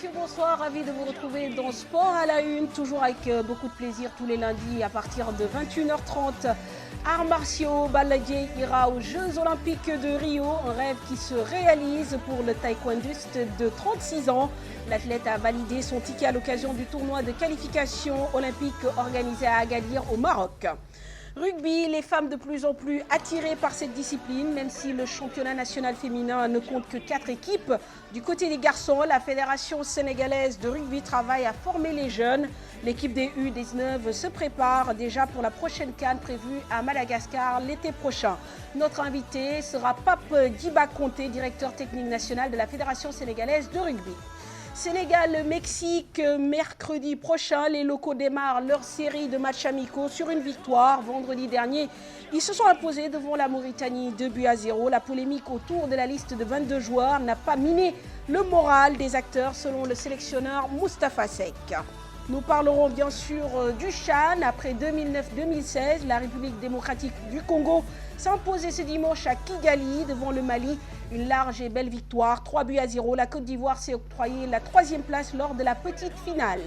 messieurs, bonsoir. Ravi de vous retrouver dans Sport à la Une, toujours avec beaucoup de plaisir tous les lundis à partir de 21h30. Arts martiaux, Balla Dièye ira aux Jeux Olympiques de Rio, un rêve qui se réalise pour le taekwondoste de 36 ans. L'athlète a validé son ticket à l'occasion du tournoi de qualification olympique organisé à Agadir au Maroc. Rugby, les femmes de plus en plus attirées par cette discipline, même si le championnat national féminin ne compte que 4 équipes. Du côté des garçons, la Fédération sénégalaise de rugby travaille à former les jeunes. L'équipe des U19 se prépare déjà pour la prochaine CAN prévue à Madagascar l'été prochain. Notre invité sera Pape Diba Conté, directeur technique national de la Fédération sénégalaise de rugby. Sénégal-Mexique, mercredi prochain, les locaux démarrent leur série de matchs amicaux sur une victoire. Vendredi dernier, ils se sont imposés devant la Mauritanie 2-0. La polémique autour de la liste de 22 joueurs n'a pas miné le moral des acteurs selon le sélectionneur Moustapha Seck. Nous parlerons bien sûr du CHAN. Après 2009-2016, la République démocratique du Congo s'est imposée ce dimanche à Kigali devant le Mali. Une large et belle victoire, 3-0. La Côte d'Ivoire s'est octroyée la 3e place lors de la petite finale.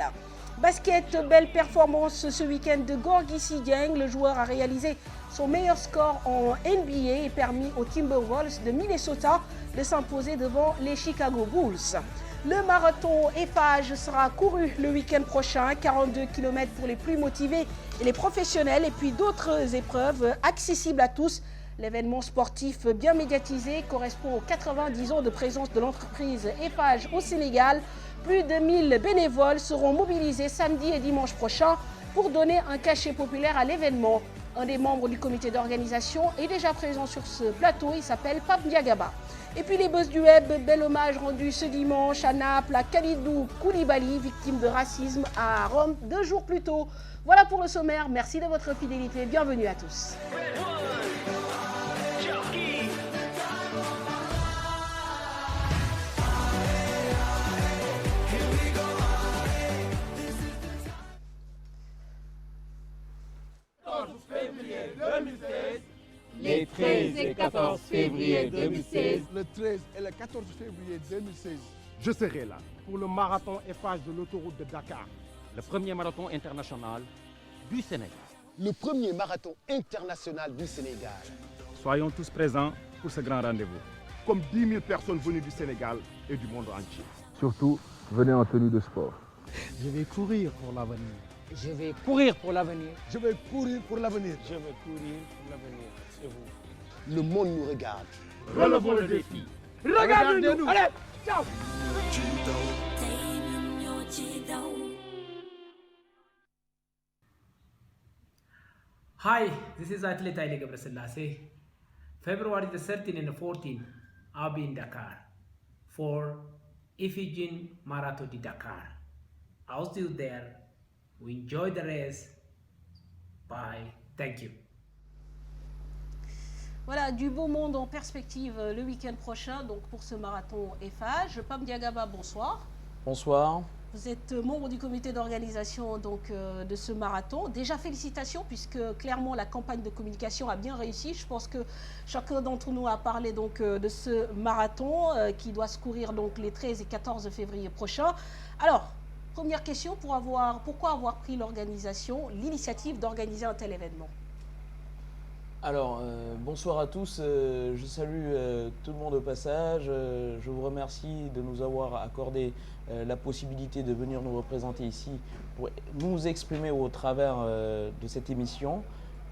Basket, belle performance ce week-end de Gorgui Sy Dieng. Le joueur a réalisé son meilleur score en NBA et permis aux Timberwolves de Minnesota de s'imposer devant les Chicago Bulls. Le marathon Eiffage sera couru le week-end prochain, 42 km pour les plus motivés et les professionnels, et puis d'autres épreuves accessibles à tous. L'événement sportif bien médiatisé correspond aux 90 ans de présence de l'entreprise Eiffage au Sénégal. Plus de 1000 bénévoles seront mobilisés samedi et dimanche prochain pour donner un cachet populaire à l'événement. Un des membres du comité d'organisation est déjà présent sur ce plateau, il s'appelle Pape Diagaba. Et puis les buzz du web, bel hommage rendu ce dimanche à Naples à Kalidou Koulibaly, victime de racisme à Rome 2 jours plus tôt. Voilà pour le sommaire, merci de votre fidélité, bienvenue à tous. Les 13 et 14 février 2016. Le 13 et le 14 février 2016. Je serai là pour le marathon Eiffage de l'autoroute de Dakar, le premier marathon international du Sénégal. Le premier marathon international du Sénégal. Soyons tous présents pour ce grand rendez-vous. Comme 10 000 personnes venues du Sénégal et du monde entier. Surtout, venez en tenue de sport. Je vais courir pour l'avenir. Je vais courir pour l'avenir. Je vais courir pour l'avenir. Je vais courir pour l'avenir. Et vous? Le monde nous regarde. Relevons le défi. Regardez-nous. Allez, ciao. Hi, this is athlete Haile Gebrselassie. February the 13th and the 14th, I'll be in Dakar for Ifigen Marathon de Dakar. I'll see you there. We enjoy the race. Bye. Thank you. Voilà, du beau monde en perspective le week-end prochain, donc pour ce marathon Eiffage. Pape Diagaba, bonsoir. Bonsoir. Vous êtes membre du comité d'organisation de ce marathon. Déjà félicitations puisque clairement la campagne de communication a bien réussi. Je pense que chacun d'entre nous a parlé donc de ce marathon qui doit se courir donc les 13 et 14 février prochains. Alors, première question, pourquoi avoir pris l'initiative d'organiser un tel événement? Alors, bonsoir à tous. Je salue tout le monde au passage. Je vous remercie de nous avoir accordé la possibilité de venir nous représenter ici pour nous exprimer au travers de cette émission,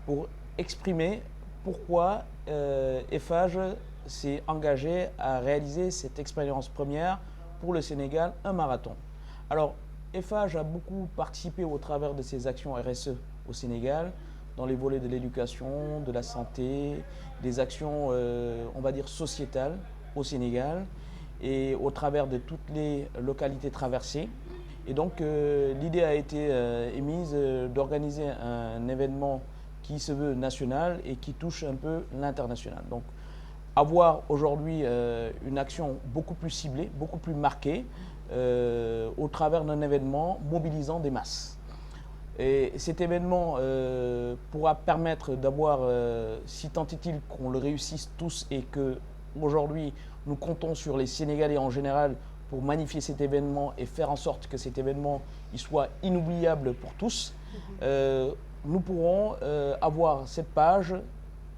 pour exprimer pourquoi Eiffage s'est engagé à réaliser cette expérience première pour le Sénégal, un marathon. Alors, Eiffage a beaucoup participé au travers de ses actions RSE au Sénégal, dans les volets de l'éducation, de la santé, des actions, on va dire, sociétales au Sénégal et au travers de toutes les localités traversées. Et donc, l'idée a été émise d'organiser un événement qui se veut national et qui touche un peu l'international. Donc, avoir aujourd'hui une action beaucoup plus ciblée, beaucoup plus marquée, au travers d'un événement mobilisant des masses. Et cet événement pourra permettre d'avoir, si tant est-il qu'on le réussisse tous et qu'aujourd'hui nous comptons sur les Sénégalais en général pour magnifier cet événement et faire en sorte que cet événement il soit inoubliable pour tous, nous pourrons avoir cette page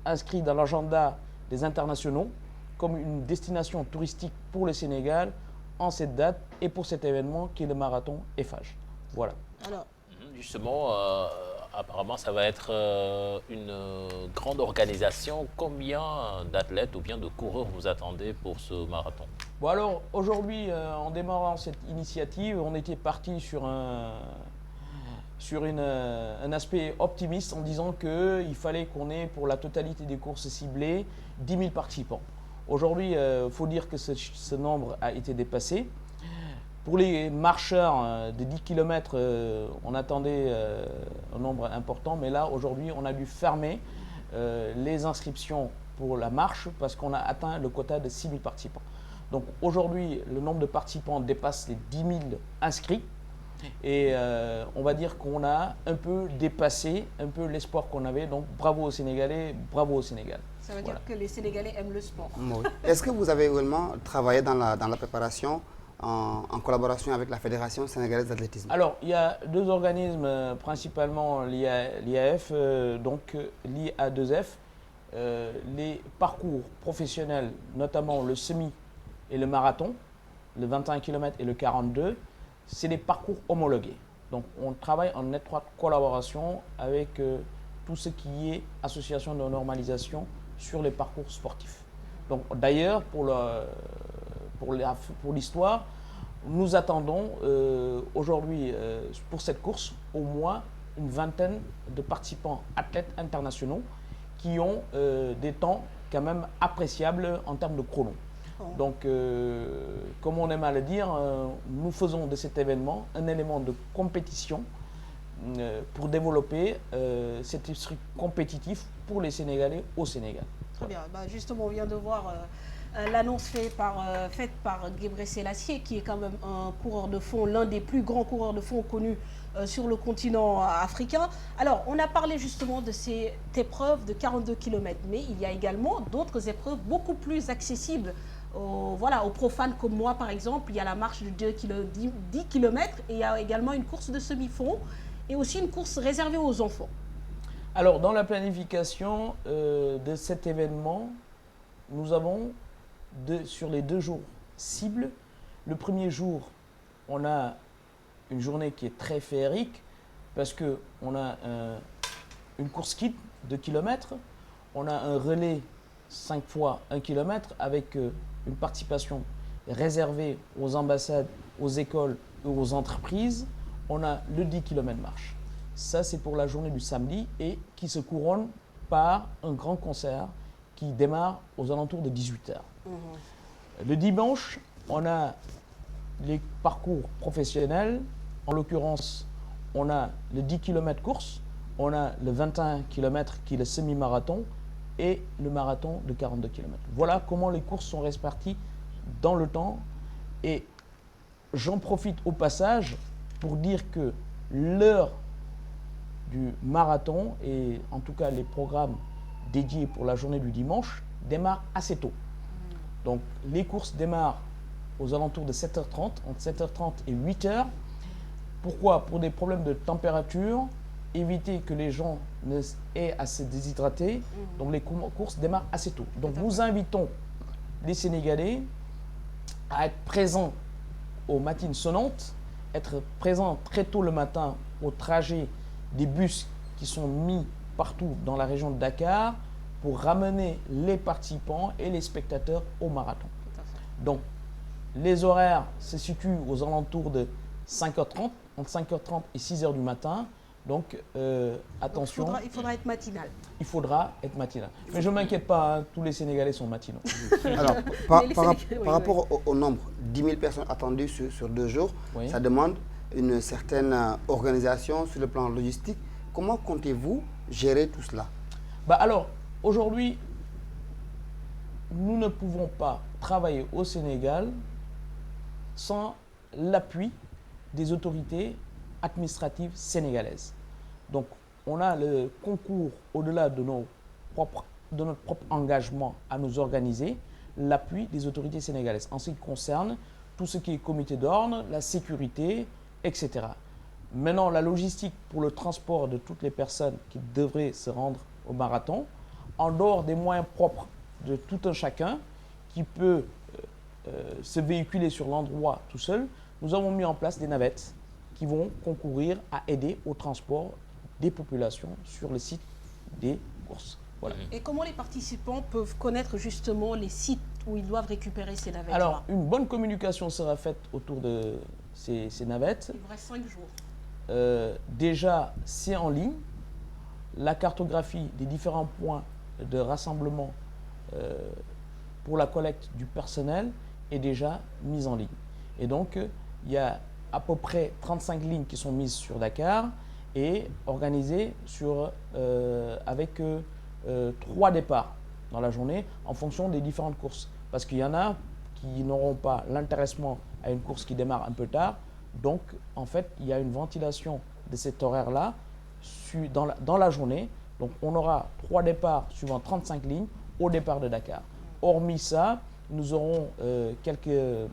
inscrite dans l'agenda des internationaux comme une destination touristique pour le Sénégal en cette date et pour cet événement qui est le marathon Eiffage. Voilà. Alors, justement, apparemment, ça va être une grande organisation. Combien d'athlètes ou bien de coureurs vous attendez pour ce marathon? Bon alors, aujourd'hui, en démarrant cette initiative, on était parti sur un aspect optimiste en disant qu'il fallait qu'on ait pour la totalité des courses ciblées 10 000 participants. Aujourd'hui, il faut dire que ce nombre a été dépassé. Pour les marcheurs de 10 km, on attendait un nombre important, mais là, aujourd'hui, on a dû fermer les inscriptions pour la marche parce qu'on a atteint le quota de 6 000 participants. Donc aujourd'hui, le nombre de participants dépasse les 10 000 inscrits et on va dire qu'on a un peu dépassé l'espoir qu'on avait. Donc bravo aux Sénégalais, bravo au Sénégal. ça veut dire que les Sénégalais aiment le sport. Oui. Est-ce que vous avez également travaillé dans la préparation en collaboration avec la Fédération sénégalaise d'athlétisme? Alors, il y a deux organismes, principalement l'IAF, donc l'IA2F, les parcours professionnels, notamment le semi et le marathon, le 21 km et le 42, c'est des parcours homologués. Donc, on travaille en étroite collaboration avec tout ce qui est association de normalisation sur les parcours sportifs. Donc, d'ailleurs, pour l'histoire, nous attendons aujourd'hui pour cette course au moins une vingtaine de participants athlètes internationaux qui ont des temps quand même appréciables en termes de chrono. Donc, comme on aime à le dire, nous faisons de cet événement un élément de compétition pour développer cet esprit compétitif pour les Sénégalais au Sénégal. Très bien. Bah, justement, on vient de voir l'annonce faite par Gebré Selassie, qui est quand même un coureur de fond, l'un des plus grands coureurs de fond connus sur le continent africain. Alors, on a parlé justement de cette épreuve de 42 km, mais il y a également d'autres épreuves beaucoup plus accessibles aux profanes comme moi, par exemple. Il y a la marche de 10 km et il y a également une course de semi-fond et aussi une course réservée aux enfants. Alors, dans la planification de cet événement, nous avons sur les 2 jours cibles. Le premier jour, on a une journée qui est très féerique parce qu'on a une course kit de kilomètres, on a un relais 5 fois 1 km avec une participation réservée aux ambassades, aux écoles et aux entreprises. On a le 10 km marche. Ça, c'est pour la journée du samedi et qui se couronne par un grand concert qui démarre aux alentours de 18h. Le dimanche, on a les parcours professionnels. En l'occurrence, on a le 10 km course, on a le 21 km qui est le semi-marathon et le marathon de 42 km. Voilà comment les courses sont réparties dans le temps. Et j'en profite au passage pour dire que l'heure du marathon et en tout cas les programmes dédiés pour la journée du dimanche démarrent assez tôt. Donc les courses démarrent aux alentours de 7h30, entre 7h30 et 8h. Pourquoi? Pour des problèmes de température, éviter que les gens aient à se déshydrater. Donc les courses démarrent assez tôt. Donc nous invitons les Sénégalais à être présents aux matines sonnantes, être présents très tôt le matin au trajet des bus qui sont mis partout dans la région de Dakar pour ramener les participants et les spectateurs au marathon. Donc les horaires se situent aux alentours de 5h30, entre 5h30 et 6h du matin. Donc attention. Donc, il faudra être matinal. Il faudra être matinal. Mais je ne m'inquiète pas, hein, tous les Sénégalais sont matinaux. Alors, par rapport au nombre, 10 000 personnes attendues sur 2 jours, oui, ça demande une certaine organisation sur le plan logistique. Comment comptez-vous gérer tout cela? Alors, aujourd'hui, nous ne pouvons pas travailler au Sénégal sans l'appui des autorités administratives sénégalaises. Donc, on a le concours, au-delà de notre propre engagement à nous organiser, l'appui des autorités sénégalaises en ce qui concerne tout ce qui est comité d'ordre, la sécurité, etc. Maintenant, la logistique pour le transport de toutes les personnes qui devraient se rendre au marathon, en dehors des moyens propres de tout un chacun qui peut se véhiculer sur l'endroit tout seul, nous avons mis en place des navettes qui vont concourir à aider au transport des populations sur le site des courses. Voilà. Et comment les participants peuvent connaître justement les sites où ils doivent récupérer ces navettes-là? Alors, une bonne communication sera faite autour de ces navettes. Il vous reste 5 jours. Déjà, c'est en ligne. La cartographie des différents points de rassemblement pour la collecte du personnel est déjà mise en ligne. Et donc, il y a à peu près 35 lignes qui sont mises sur Dakar et organisées avec 3 départs dans la journée en fonction des différentes courses. Parce qu'il y en a qui n'auront pas l'intéressement à une course qui démarre un peu tard. Donc, en fait, il y a une ventilation de cet horaire-là dans la journée. Donc, on aura 3 départs suivant 35 lignes au départ de Dakar. Hormis ça, nous aurons quelques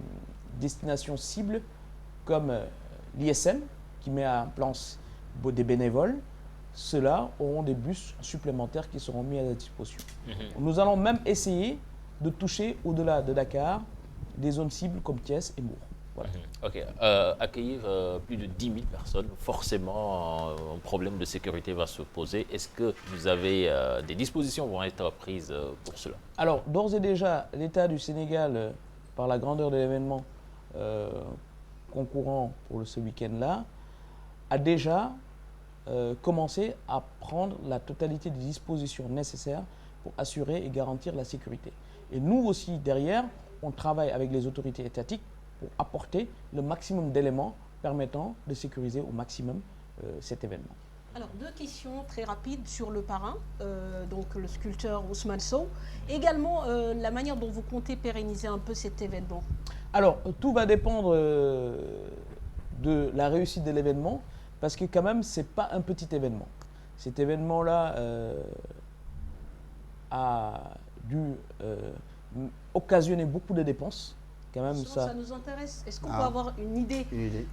destinations cibles comme l'ISM qui met en place des bénévoles. Ceux-là auront des bus supplémentaires qui seront mis à la disposition. Nous allons même essayer de toucher au-delà de Dakar des zones cibles comme Thiès et Mour. Voilà. Ok. Accueillir plus de 10 000 personnes, forcément, un problème de sécurité va se poser. Est-ce que vous avez des dispositions vont être prises pour cela? Alors, d'ores et déjà, l'État du Sénégal, par la grandeur de l'événement concourant pour ce week-end-là, a déjà commencé à prendre la totalité des dispositions nécessaires pour assurer et garantir la sécurité. Et nous aussi, derrière, on travaille avec les autorités étatiques pour apporter le maximum d'éléments permettant de sécuriser au maximum cet événement. Alors, 2 questions très rapides sur le parrain, donc le sculpteur Ousmane Sow. Également, la manière dont vous comptez pérenniser un peu cet événement. Alors, tout va dépendre de la réussite de l'événement, parce que quand même, ce n'est pas un petit événement. Cet événement-là a dû occasionner beaucoup de dépenses. Quand même, ça nous intéresse. Est-ce qu'on peut avoir une idée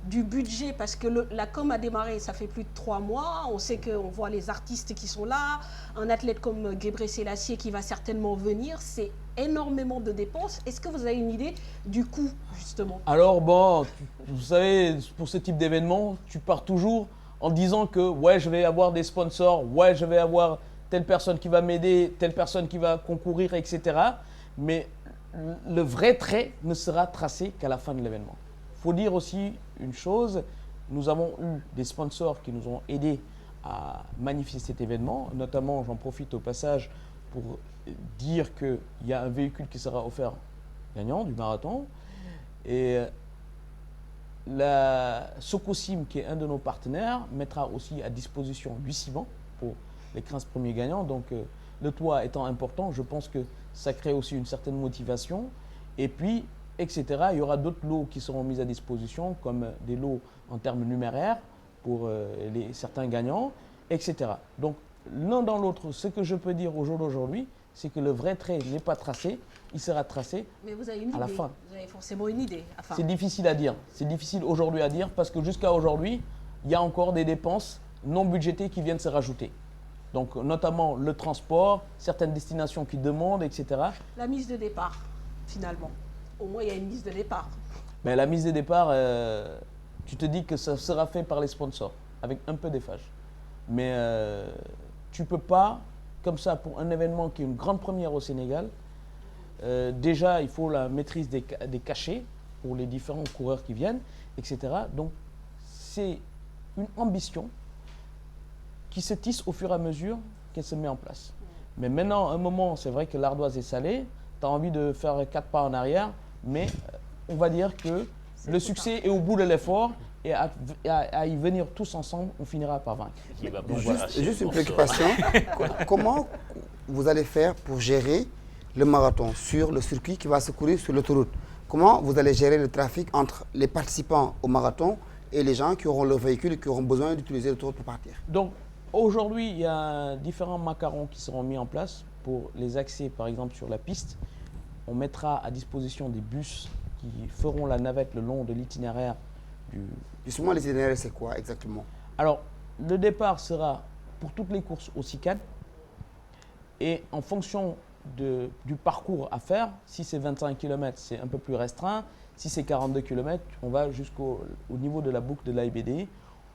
du budget? Parce que la com a démarré, ça fait plus de 3 mois. On sait qu'on voit les artistes qui sont là. Un athlète comme Gebré Selassie qui va certainement venir. C'est énormément de dépenses. Est-ce que vous avez une idée du coût, justement? Alors, bon, vous savez, pour ce type d'événement, tu pars toujours en disant que, ouais, je vais avoir des sponsors, ouais, je vais avoir telle personne qui va m'aider, telle personne qui va concourir, etc. Mais le vrai trait ne sera tracé qu'à la fin de l'événement. Il faut dire aussi une chose, nous avons eu des sponsors qui nous ont aidés à magnifier cet événement, notamment, j'en profite au passage pour dire qu'il y a un véhicule qui sera offert gagnant du marathon. Et la Socosim, qui est un de nos partenaires, mettra aussi à disposition 8 ciments pour les 15 premiers gagnants. Donc, le toit étant important, je pense que ça crée aussi une certaine motivation. Et puis, etc., il y aura d'autres lots qui seront mis à disposition, comme des lots en termes numéraires pour certains gagnants, etc. Donc, l'un dans l'autre, ce que je peux dire au jour d'aujourd'hui, c'est que le vrai trait n'est pas tracé, il sera tracé à la fin. Vous avez forcément une idée. Enfin... C'est difficile à dire. C'est difficile aujourd'hui à dire parce que jusqu'à aujourd'hui, il y a encore des dépenses non budgétées qui viennent se rajouter. Donc, notamment le transport, certaines destinations qui demandent, etc. La mise de départ, finalement. Au moins, il y a une mise de départ. Mais la mise de départ, tu te dis que ça sera fait par les sponsors, avec un peu d'effage. Mais tu ne peux pas, comme ça, pour un événement qui est une grande première au Sénégal, déjà, il faut la maîtrise des cachets pour les différents coureurs qui viennent, etc. Donc, c'est une ambition qui se tisse au fur et à mesure qu'elle se met en place. Mais maintenant, à un moment, c'est vrai que l'ardoise est salée, tu as envie de faire 4 pas en arrière, mais on va dire que le succès est au bout de l'effort et à y venir tous ensemble, on finira par vaincre. Juste une préoccupation, comment vous allez faire pour gérer le marathon sur le circuit qui va se courir sur l'autoroute? Comment vous allez gérer le trafic entre les participants au marathon et les gens qui auront leur véhicule et qui auront besoin d'utiliser l'autoroute pour partir? Donc, aujourd'hui, il y a différents macarons qui seront mis en place pour les accès, par exemple, sur la piste. On mettra à disposition des bus qui feront la navette le long de l'itinéraire du... Justement, l'itinéraire, c'est quoi exactement? Alors, le départ sera pour toutes les courses au CICAD et en fonction du parcours à faire, si c'est 25 km, c'est un peu plus restreint. Si c'est 42 km, on va jusqu'au niveau de la boucle de l'AIBD.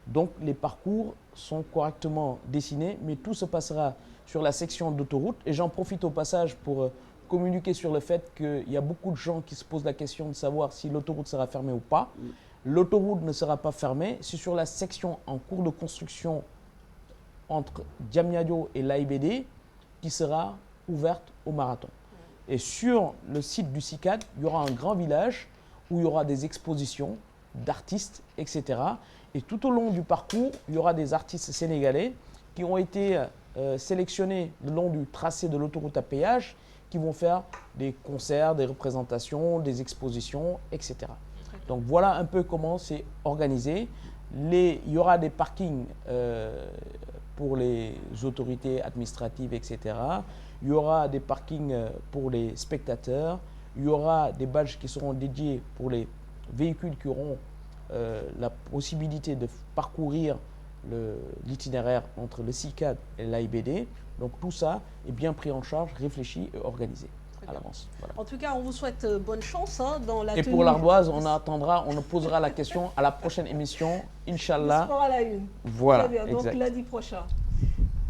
Donc, les parcours sont correctement dessinés, mais tout se passera sur la section d'autoroute. Et j'en profite au passage pour communiquer sur le fait qu'il y a beaucoup de gens qui se posent la question de savoir si l'autoroute sera fermée ou pas. L'autoroute ne sera pas fermée. C'est sur la section en cours de construction entre Diamniadio et l'AIBD qui sera ouverte au marathon. Et sur le site du CICAD, il y aura un grand village où il y aura des expositions d'artistes, etc. Et tout au long du parcours, il y aura des artistes sénégalais qui ont été sélectionnés le long du tracé de l'autoroute à péage, qui vont faire des concerts, des représentations, des expositions, etc. Donc voilà un peu comment c'est organisé. Il y aura des parkings pour les autorités administratives, etc. Il y aura des parkings pour les spectateurs. Il y aura des badges qui seront dédiés pour les véhicules qui auront la possibilité de parcourir l'itinéraire entre le CICAD et l'AIBD. Donc tout ça est bien pris en charge, réfléchi et organisé à l'avance. Voilà. En tout cas, on vous souhaite bonne chance dans la tenue. Et pour l'ardoise, on posera la question à la prochaine émission, Inch'Allah. Le sport à la une. Voilà, très bien, donc exact. lundi prochain.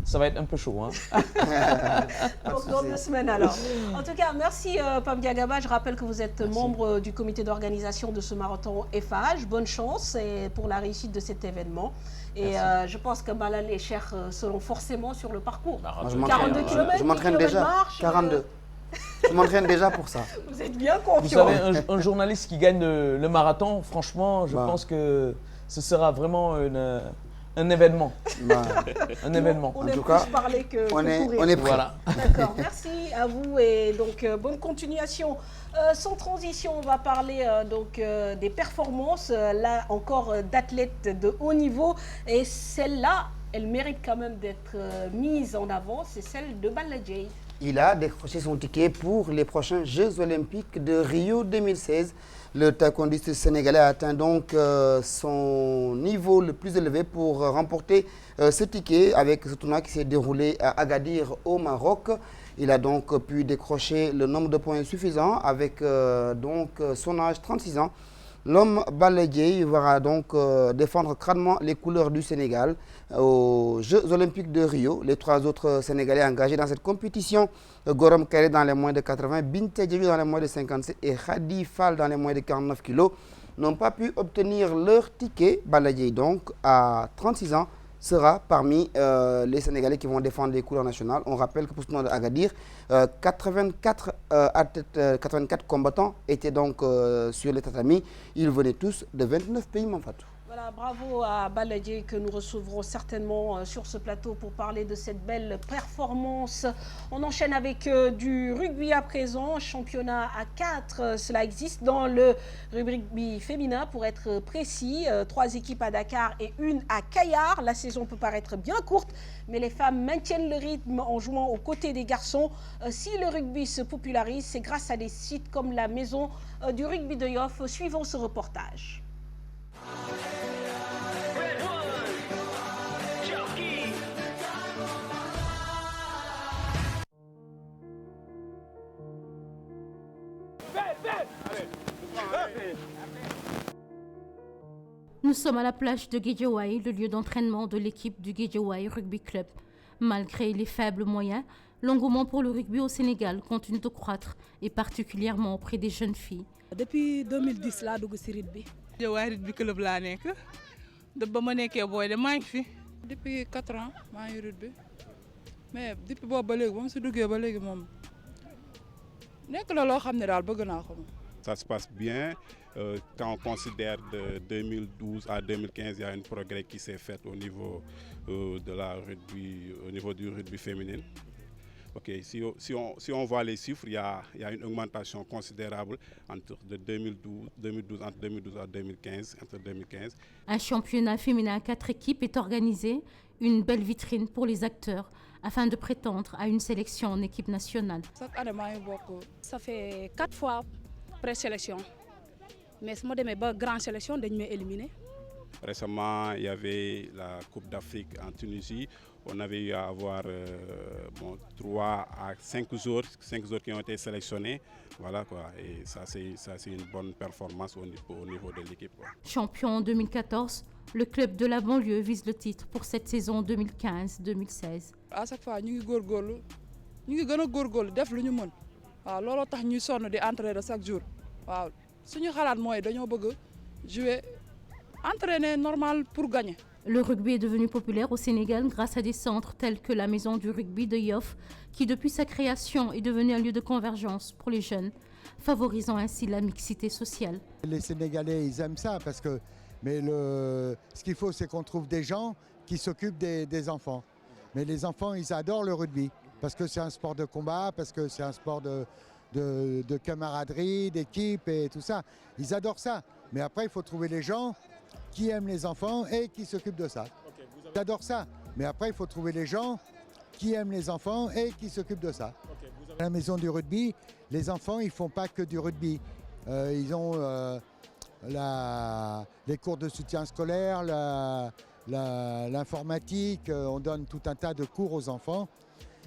Ça va être un peu chaud. Hein. Donc dans 2 semaines alors. En tout cas, merci Pape Diagaba. Je rappelle que vous êtes membre du comité d'organisation de ce marathon FAH. Bonne chance et pour la réussite de cet événement. Et je pense que Malal et Cheikh seront forcément sur le parcours. 42 km, je m'entraîne déjà. Marche, 42. Je m'entraîne déjà pour ça. Vous êtes bien confiant. Vous savez, un journaliste qui gagne le marathon, franchement, je pense que ce sera vraiment un événement. Un événement. On aime plus parler que courir. On est prêt. Voilà. D'accord, merci à vous et donc bonne continuation. Sans transition, on va parler des performances, là encore d'athlètes de haut niveau. Et celle-là, elle mérite quand même d'être mise en avant, c'est celle de Balla Dieye. Il a décroché son ticket pour les prochains Jeux Olympiques de Rio 2016. Le taekwondiste sénégalais a atteint donc son niveau le plus élevé pour remporter ce ticket avec ce tournoi qui s'est déroulé à Agadir au Maroc. Il a donc pu décrocher le nombre de points suffisant avec son âge 36 ans. L'homme Balla Dieye va donc défendre crânement les couleurs du Sénégal aux Jeux Olympiques de Rio. Les 3 autres Sénégalais engagés dans cette compétition, Gorom Kare dans les moins de 80, Binta Diédhiou dans les moins de 57 et Khady Fall dans les moins de 49 kg, n'ont pas pu obtenir leur ticket. Balla Dieye donc, à 36 ans, sera parmi les Sénégalais qui vont défendre les couleurs nationales. On rappelle que pour ce tournoi de Agadir, 84 combattants étaient donc sur les tatamis. Ils venaient tous de 29 pays, Manfatou. Voilà, bravo à Balla Dieye que nous recevrons certainement sur ce plateau pour parler de cette belle performance. On enchaîne avec du rugby à présent, championnat à 4. Cela existe dans le rugby féminin pour être précis. 3 équipes à Dakar et 1 à Kayar. La saison peut paraître bien courte, mais les femmes maintiennent le rythme en jouant aux côtés des garçons. Si le rugby se popularise, c'est grâce à des sites comme la maison du rugby de Yoff. Suivons ce reportage. Nous sommes à la plage de Guédiawaye, le lieu d'entraînement de l'équipe du Guédiawaye Rugby Club. Malgré les faibles moyens, l'engouement pour le rugby au Sénégal continue de croître, et particulièrement auprès des jeunes filles. Depuis 2010 laa dugg ci rugby. Guédiawaye Rugby Club laa nekk. Ba ma nekkee booy de maa ngi fi. Depuis 4 ans maa ngi rugby. Mais depuis boobu ba léegi ba ma si duggee ba léegi moom nekk na loo xam ne daal bëgg naa ko moom. Ça se passe bien. Quand on considère de 2012 à 2015, il y a un progrès qui s'est fait au niveau du rugby féminin. Okay, si on voit les chiffres, il y a une augmentation considérable entre 2012 à 2015, entre 2015. Un championnat féminin à 4 équipes est organisé, une belle vitrine pour les acteurs afin de prétendre à une sélection en équipe nationale. Chaque année, ça fait 4 fois présélection. mais su ma demee ba grande sélection dañ may éliminer. Récemment, il y avait la Coupe d'Afrique en Tunisie. On avait eu à avoir 3 à 5 joueurs qui ont été sélectionnés. Voilà quoi. Et ça, c'est une bonne performance au niveau de l'équipe. Champion en 2014, le club de la banlieue vise le titre pour cette saison 2015-2016. À chaque fois, nous sommes def lu ñu mën waaw looloo tax ñuy sonn di entraîner chaque jour waaw suñu xalaat mooy dañoo bëgg jouer entraîner normal pour gagner. Le rugby est devenu populaire au Sénégal grâce à des centres tels que la Maison du rugby de Yoff, qui depuis sa création est devenu un lieu de convergence pour les jeunes, favorisant ainsi la mixité sociale. Les Sénégalais, ils aiment ça parce que, ce qu'il faut, c'est qu'on trouve des gens qui s'occupent des enfants. Mais les enfants, ils adorent le rugby parce que c'est un sport de combat, parce que c'est un sport de camaraderie, d'équipe et tout ça. Ils adorent ça. Mais après, il faut trouver les gens qui aiment les enfants et qui s'occupent de ça. Ils adorent ça. Mais après, il faut trouver les gens qui aiment les enfants et qui s'occupent de ça. À la Maison du rugby, les enfants, ils ne font pas que du rugby. Ils ont les cours de soutien scolaire, l'informatique. On donne tout un tas de cours aux enfants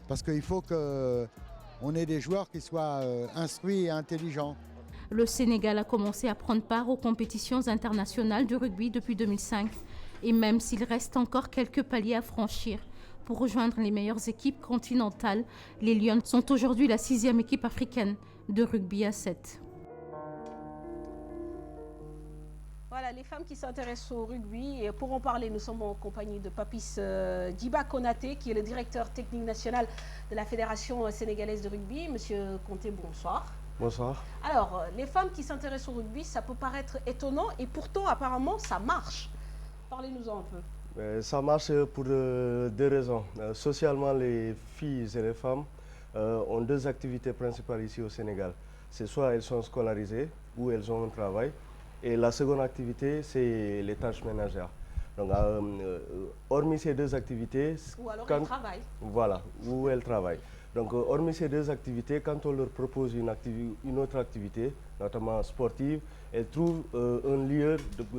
parce qu'il faut qu'on ait des joueurs qui soient instruits et intelligents. Le Sénégal a commencé à prendre part aux compétitions internationales de rugby depuis 2005. Et même s'il reste encore quelques paliers à franchir pour rejoindre les meilleures équipes continentales, les Lions sont aujourd'hui la 6e équipe africaine de rugby à 7. Voilà, les femmes qui s'intéressent au rugby. Et pour en parler, nous sommes en compagnie de Papis Diba Konaté, qui est le directeur technique national de la Fédération sénégalaise de rugby. Monsieur Conté, bonsoir. Bonsoir. Alors, les femmes qui s'intéressent au rugby, ça peut paraître étonnant et pourtant, apparemment, ça marche. Parlez-nous-en un peu. Ça marche pour deux raisons. Socialement, les filles et les femmes ont deux activités principales ici au Sénégal. C'est soit elles sont scolarisées ou elles ont un travail. Et la seconde activité, c'est les tâches ménagères. Donc, hormis ces deux activités... Ou alors elles travaillent. Voilà, ou elles travaillent. Donc, hormis ces deux activités, quand on leur propose une autre activité, notamment sportive, elles trouvent un lieu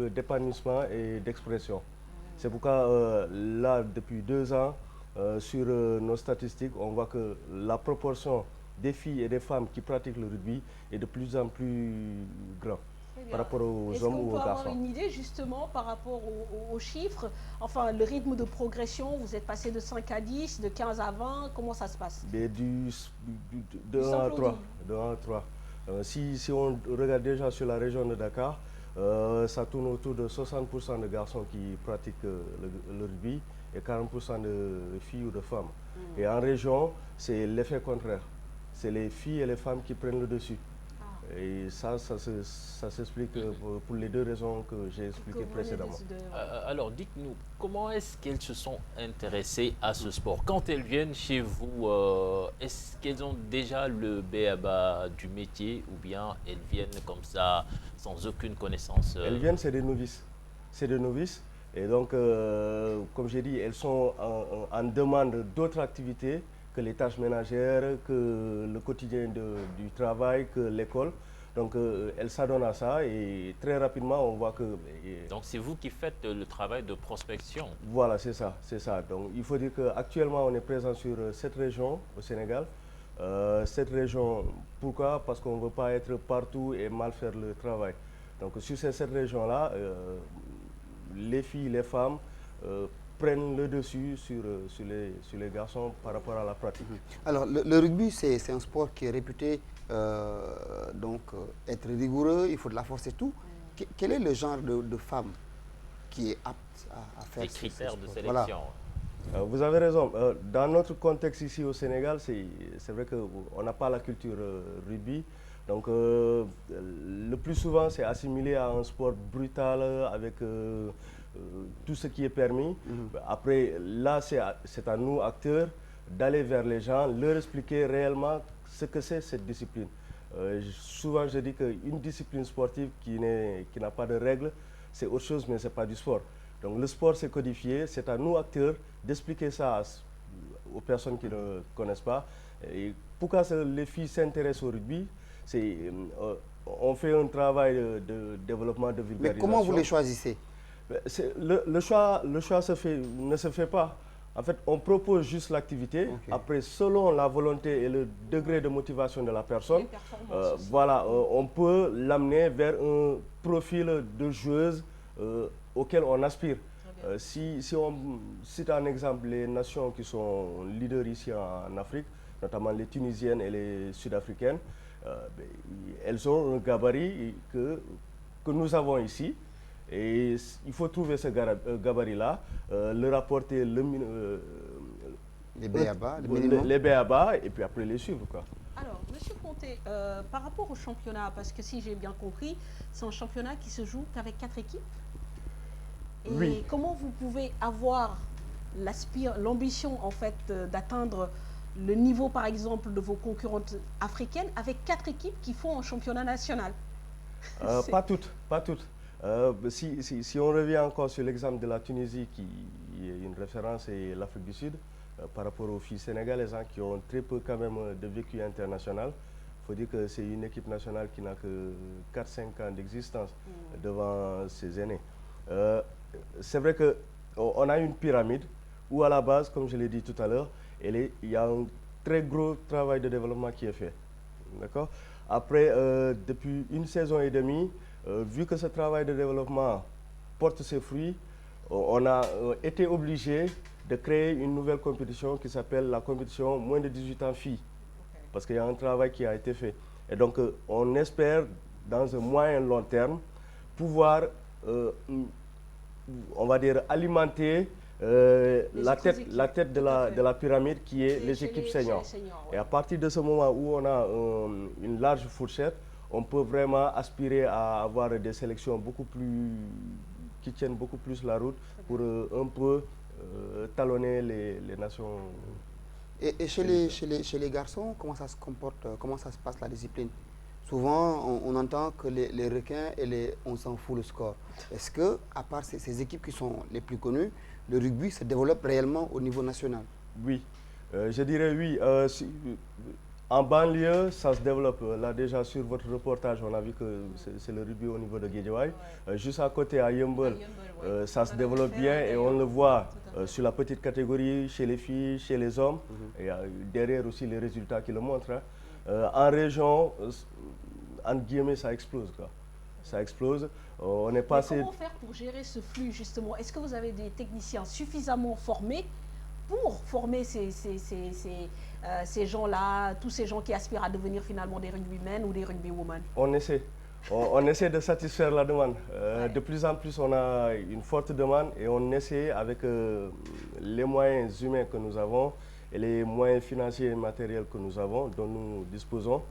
d'épanouissement et d'expression. C'est pourquoi, là, depuis 2 ans, sur nos statistiques, on voit que la proportion des filles et des femmes qui pratiquent le rugby est de plus en plus grande par rapport aux hommes ou aux garçons. Est-ce qu'on peut avoir une idée justement par rapport aux chiffres? Enfin, le rythme de progression, vous êtes passé de 5 à 10, de 15 à 20, comment ça se passe? De 1 à 3. De 1 à 3. Si on regarde déjà sur la région de Dakar, ça tourne autour de 60% de garçons qui pratiquent le rugby et 40% de filles ou de femmes. Et en région, c'est l'effet contraire. C'est les filles et les femmes qui prennent le dessus. Et ça s'explique pour les deux raisons que j'ai expliquées précédemment. Alors, dites-nous, comment est-ce qu'elles se sont intéressées à ce sport? Quand elles viennent chez vous, est-ce qu'elles ont déjà le b.a.-ba du métier ou bien elles viennent comme ça, sans aucune connaissance? Elles viennent, c'est des novices. C'est des novices. Et donc, comme j'ai dit, elles sont en demande d'autres activités que les tâches ménagères, que le quotidien du travail, que l'école. Donc, elles s'adonnent à ça et très rapidement, on voit que... Donc, c'est vous qui faites le travail de prospection? Voilà, c'est ça, c'est ça. Donc, il faut dire qu'actuellement, on est présent sur 7 régions au Sénégal. 7 régions, pourquoi? Parce qu'on ne veut pas être partout et mal faire le travail. Donc, sur ces 7 régions-là, les filles, les femmes prennent le dessus sur les garçons par rapport à la pratique. Alors, le rugby, c'est un sport qui est réputé être rigoureux, il faut de la force et tout. Quel est le genre de femme qui est apte à faire les critères de sélection? Voilà. Vous avez raison. Dans notre contexte ici au Sénégal, c'est vrai qu'on n'a pas la culture rugby. Donc, le plus souvent, c'est assimilé à un sport brutal avec tout ce qui est permis. Après, là, c'est à nous, acteurs, d'aller vers les gens, leur expliquer réellement ce que c'est cette discipline. Souvent, je dis qu'une discipline sportive qui n'a pas de règles, c'est autre chose, mais ce n'est pas du sport. Donc, le sport, c'est codifié. C'est à nous, acteurs, d'expliquer ça aux personnes qui ne connaissent pas. Et pourquoi les filles s'intéressent au rugby? on fait un travail de développement de vulgarisation. Mais comment vous les choisissez? Le choix ne se fait pas. En fait, on propose juste l'activité. Après, selon la volonté et le degré de motivation de la personne, voilà, on peut l'amener vers un profil de joueuse auquel on aspire. Si on cite un exemple, les nations qui sont leaders ici en Afrique, notamment les Tunisiennes et les Sud-Africaines, elles ont un gabarit que nous avons ici. Et il faut trouver ce gabarit-là, le rapporter les B.A.B.A, le minimum. Les B.A.B.A, et puis après les suivre, quoi. Alors, M. Conté, par rapport au championnat, parce que si j'ai bien compris, c'est un championnat qui se joue qu'avec 4 équipes. Et oui. Comment vous pouvez avoir l'ambition en fait d'atteindre le niveau, par exemple, de vos concurrentes africaines avec 4 équipes qui font un championnat national? Pas toutes, pas toutes. Si on revient encore sur l'exemple de la Tunisie, qui est une référence, et l'Afrique du Sud, par rapport aux filles sénégalaises qui ont très peu quand même de vécu international, il faut dire que c'est une équipe nationale qui n'a que 4-5 ans d'existence devant ses aînés. C'est vrai qu'on a une pyramide où à la base, comme je l'ai dit tout à l'heure, il y a un très gros travail de développement qui est fait. D'accord? Après, depuis une saison et demie, vu que ce travail de développement porte ses fruits, on a été obligé de créer une nouvelle compétition qui s'appelle la compétition moins de 18 ans filles. Parce qu'il y a un travail qui a été fait. Et donc, on espère, dans un moyen long terme, pouvoir, on va dire, alimenter la tête de la pyramide qui est les équipes seniors. Et à partir de ce moment où on a une large fourchette, on peut vraiment aspirer à avoir des sélections qui tiennent beaucoup plus la route pour un peu talonner les nations. Et chez les garçons, comment ça se comporte, comment ça se passe la discipline? Souvent, on entend que les requins, on s'en fout le score. Est-ce que, à part ces équipes qui sont les plus connues, le rugby se développe réellement au niveau national? Oui, je dirais oui. En banlieue, ça se développe. Là, déjà, sur votre reportage, on a vu que c'est le rugby au niveau de Guédiawaye. Juste à côté, à Yeumbeul, ça se développe bien et on le voit sur la petite catégorie, chez les filles, chez les hommes. Et derrière aussi les résultats qui le montrent. En région, entre guillemets, ça explose, quoi. Ça explose. On est passé... Mais comment faire pour gérer ce flux, justement? Est-ce que vous avez des techniciens suffisamment formés pour former ces gens-là, tous ces gens qui aspirent à devenir finalement des rugbymen ou des rugbywomen? On essaie. On essaie de satisfaire la demande. De plus en plus, on a une forte demande et on essaie avec les moyens humains que nous avons et les moyens financiers et matériels que nous avons, dont nous disposons,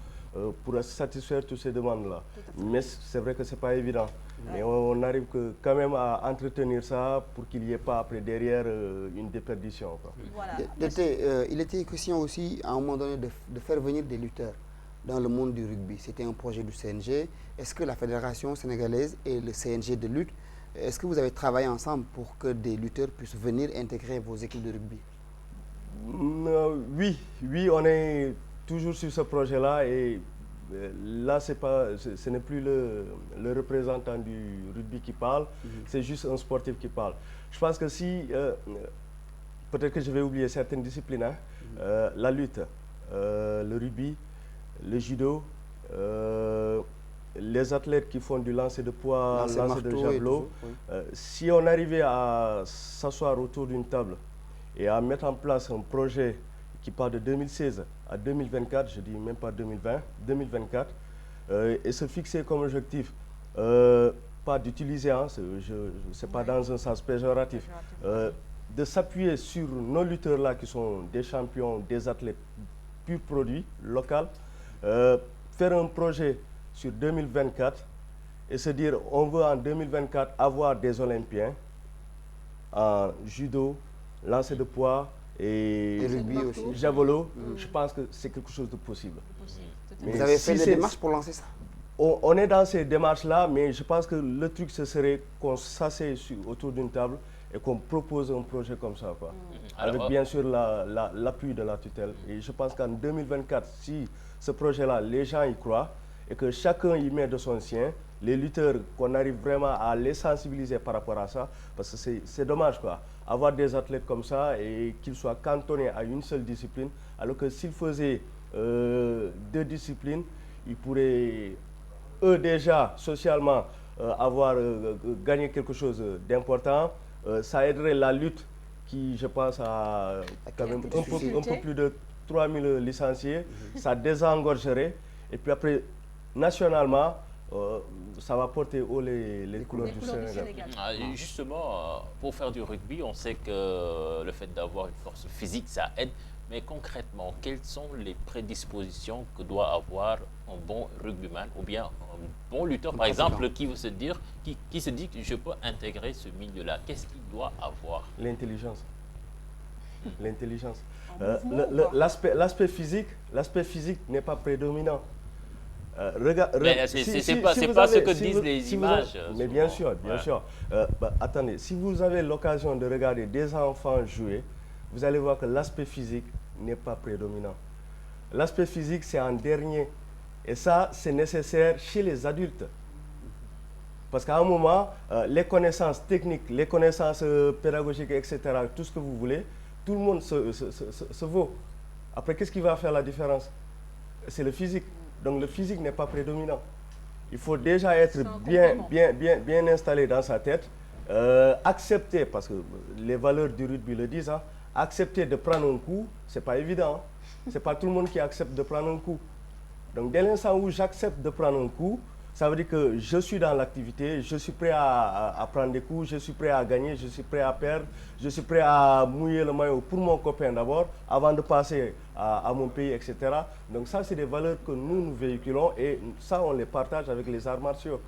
pour satisfaire toutes ces demandes-là. Mais c'est vrai que ce n'est pas évident. Mais on arrive quand même à entretenir ça pour qu'il n'y ait pas après derrière une déperdition. Voilà. Il était question aussi à un moment donné de faire venir des lutteurs dans le monde du rugby. C'était un projet du CNG. Est-ce que la Fédération sénégalaise et le CNG de lutte, est-ce que vous avez travaillé ensemble pour que des lutteurs puissent venir intégrer vos équipes de rugby? Oui, on est toujours sur ce projet-là et là, ce n'est plus le représentant du rugby qui parle, c'est juste un sportif qui parle. Je pense que si, peut-être que je vais oublier certaines disciplines, la lutte, le rugby, le judo, les athlètes qui font du lancer de poids, lancer de javelot, si on arrivait à s'asseoir autour d'une table et à mettre en place un projet qui part de 2016 à 2024, je dis même pas 2020, 2024, et se fixer comme objectif, pas d'utiliser, c'est pas dans un sens péjoratif, de s'appuyer sur nos lutteurs-là qui sont des champions, des athlètes pur produits, locaux, faire un projet sur 2024 et se dire on veut en 2024 avoir des Olympiens en judo, lancer de poids, et rugby aussi. Javelot, je pense que c'est quelque chose de possible. Vous avez fait des démarches pour lancer ça? On est dans ces démarches-là, mais je pense que le truc, ce serait qu'on s'assied autour d'une table et qu'on propose un projet comme ça, quoi. Avec bien sûr l'appui de la tutelle. Et je pense qu'en 2024, si ce projet-là, les gens y croient, et que chacun y met de son sien, les lutteurs, qu'on arrive vraiment à les sensibiliser par rapport à ça, parce que c'est dommage quoi, avoir des athlètes comme ça et qu'ils soient cantonnés à une seule discipline, alors que s'ils faisaient 2 disciplines, ils pourraient, eux déjà, socialement, avoir gagné quelque chose d'important. Ça aiderait la lutte qui, je pense, a quand même un peu plus de 3000 licenciés. Ça désengorgerait. Et puis après, nationalement, ça va porter haut les couleurs du Sénégal. Justement, pour faire du rugby, on sait que le fait d'avoir une force physique, ça aide. Mais concrètement, quelles sont les prédispositions que doit avoir un bon rugbyman ou bien un bon lutteur, par exemple, qui se dit que je peux intégrer ce milieu-là? Qu'est-ce qu'il doit avoir? L'intelligence. L'intelligence. L'aspect physique n'est pas prédominant. C'est pas ce que disent les images. Mais bien sûr, bien sûr. Attendez, si vous avez l'occasion de regarder des enfants jouer, vous allez voir que l'aspect physique n'est pas prédominant. L'aspect physique, c'est en dernier. Et ça, c'est nécessaire chez les adultes. Parce qu'à un moment, les connaissances techniques, les connaissances pédagogiques, etc., tout ce que vous voulez, tout le monde se vaut. Après, qu'est-ce qui va faire la différence? C'est le physique. Donc le physique n'est pas prédominant. Il faut déjà être bien installé dans sa tête, accepter, parce que les valeurs du rugby le disent, hein, accepter de prendre un coup, c'est pas évident. Ce n'est pas tout le monde qui accepte de prendre un coup. Donc dès l'instant où j'accepte de prendre un coup, ça veut dire que je suis dans l'activité, je suis prêt à prendre des coups, je suis prêt à gagner, je suis prêt à perdre, je suis prêt à mouiller le maillot pour mon copain d'abord, avant de passer à mon pays, etc. Donc ça, c'est des valeurs que nous véhiculons et ça, on les partage avec les arts martiaux.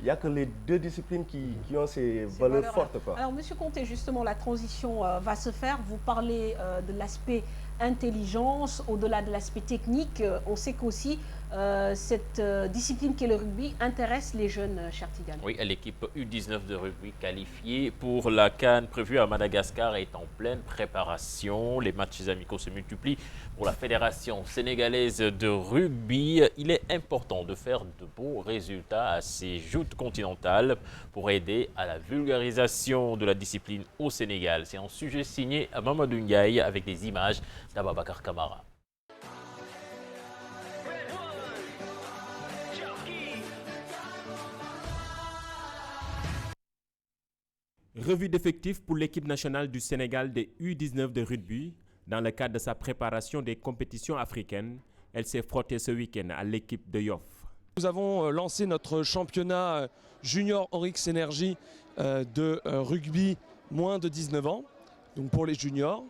Il n'y a que les 2 disciplines qui ont ces valeurs fortes. Quoi. Alors, Monsieur Conté, justement, la transition va se faire. Vous parlez de l'aspect intelligence, au-delà de l'aspect technique. On sait qu'aussi cette discipline qui est le rugby intéresse les jeunes, cher Tidiane. Oui, l'équipe U19 de rugby qualifiée pour la CAN prévue à Madagascar est en pleine préparation. Les matchs amicaux se multiplient pour la Fédération sénégalaise de rugby. Il est important de faire de beaux résultats à ces joutes continentales pour aider à la vulgarisation de la discipline au Sénégal. C'est un sujet signé à Mamadou Ndiaye avec des images d'Ababakar Kamara. Revue d'effectifs pour l'équipe nationale du Sénégal des U19 de rugby. Dans le cadre de sa préparation des compétitions africaines, elle s'est frottée ce week-end à l'équipe de Yoff. Nous avons lancé notre championnat junior Oryx Energy de rugby moins de 19 ans, donc pour les juniors,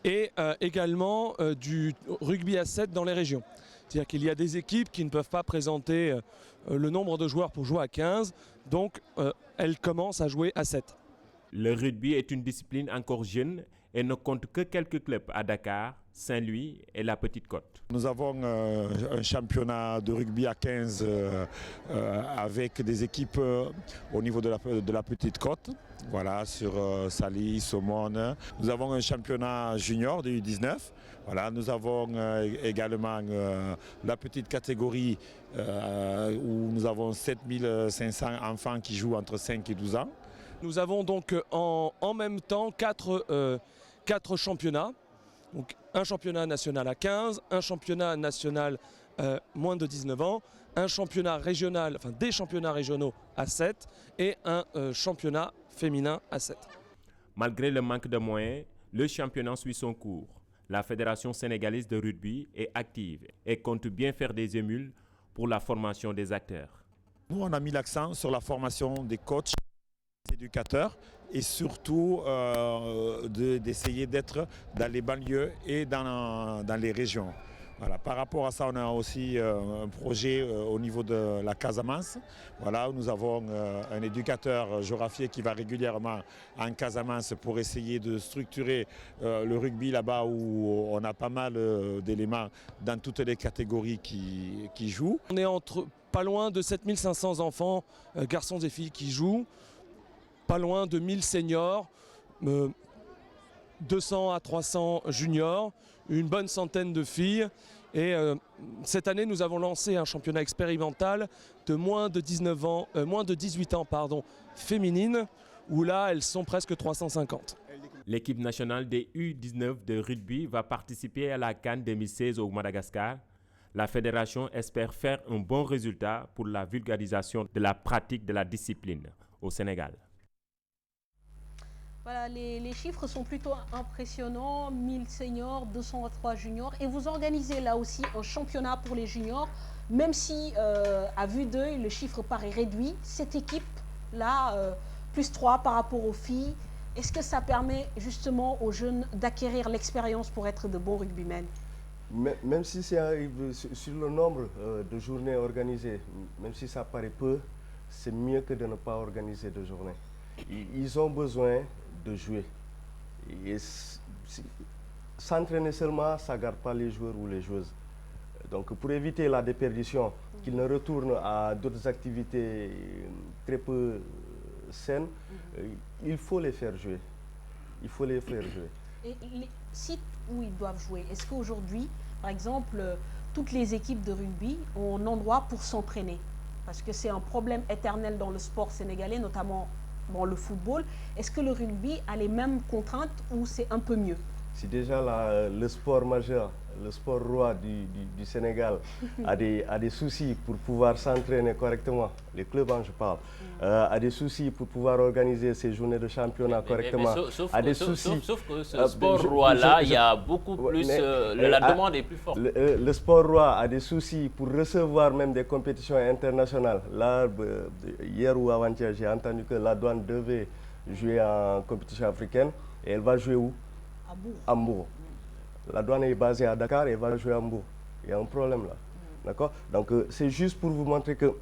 et également du rugby à 7 dans les régions. C'est-à-dire qu'il y a des équipes qui ne peuvent pas présenter le nombre de joueurs pour jouer à 15, donc elles commencent à jouer à 7. Le rugby est une discipline encore jeune et ne compte que quelques clubs à Dakar, Saint-Louis et la Petite Côte. Nous avons un championnat de rugby à 15 avec des équipes au niveau de la Petite Côte, voilà, sur Sali, Saumon. Nous avons un championnat junior de U19. Voilà, nous avons également la petite catégorie où nous avons 7500 enfants qui jouent entre 5 et 12 ans. Nous avons donc en même temps 4 championnats. Donc un championnat national à 15, un championnat national moins de 19 ans, un championnat régional, enfin des championnats régionaux à 7 et un championnat féminin à 7. Malgré le manque de moyens, le championnat suit son cours. La Fédération sénégalaise de rugby est active et compte bien faire des émules pour la formation des acteurs. Nous, on a mis l'accent sur la formation des coachs, des éducateurs et surtout d'essayer d'être dans les banlieues et dans les régions. Voilà, par rapport à ça, on a aussi un projet au niveau de la Casamance. Voilà, où nous avons un éducateur géographique qui va régulièrement en Casamance pour essayer de structurer le rugby là-bas où on a pas mal d'éléments dans toutes les catégories qui jouent. On est pas loin de 7500 enfants, garçons et filles qui jouent, pas loin de 1000 seniors, 200 à 300 juniors, une bonne centaine de filles Et cette année, nous avons lancé un championnat expérimental de moins de 18 ans, féminines, où là, elles sont presque 350. L'équipe nationale des U19 de rugby va participer à la CAN 2016 au Madagascar. La fédération espère faire un bon résultat pour la vulgarisation de la pratique de la discipline au Sénégal. Voilà, les chiffres sont plutôt impressionnants, 1000 seniors, 203 juniors. Et vous organisez là aussi un championnat pour les juniors, même si à vue d'œil, le chiffre paraît réduit. Cette équipe-là, plus 3 par rapport aux filles, est-ce que ça permet justement aux jeunes d'acquérir l'expérience pour être de bons rugbymen? Même si c'est sur le nombre de journées organisées, même si ça paraît peu, c'est mieux que de ne pas organiser de journées. Ils ont besoin de jouer. S'entraîner seulement, ça ne garde pas les joueurs ou les joueuses. Donc pour éviter la déperdition, qu'ils ne retournent à d'autres activités très peu saines, il faut les faire jouer. Il faut les faire jouer. Et les sites où ils doivent jouer, est-ce qu'aujourd'hui, par exemple, toutes les équipes de rugby ont un endroit pour s'entraîner? Parce que c'est un problème éternel dans le sport sénégalais, notamment dans le football. Est-ce que le rugby a les mêmes contraintes ou c'est un peu mieux? Si déjà le sport majeur, le sport roi du Sénégal a des soucis pour pouvoir s'entraîner correctement, les clubs, je parle, a des soucis pour pouvoir organiser ces journées de championnat correctement. Sauf que ce sport roi-là, il y a beaucoup plus, la demande est plus forte. Le sport roi a des soucis pour recevoir même des compétitions internationales. Là, hier ou avant-hier, j'ai entendu que la douane devait jouer en compétition africaine et elle va jouer où? À Hambourg. La douane est basée à Dakar et elle va jouer à Hambourg. Il y a un problème là. D'accord? Donc c'est juste pour vous montrer que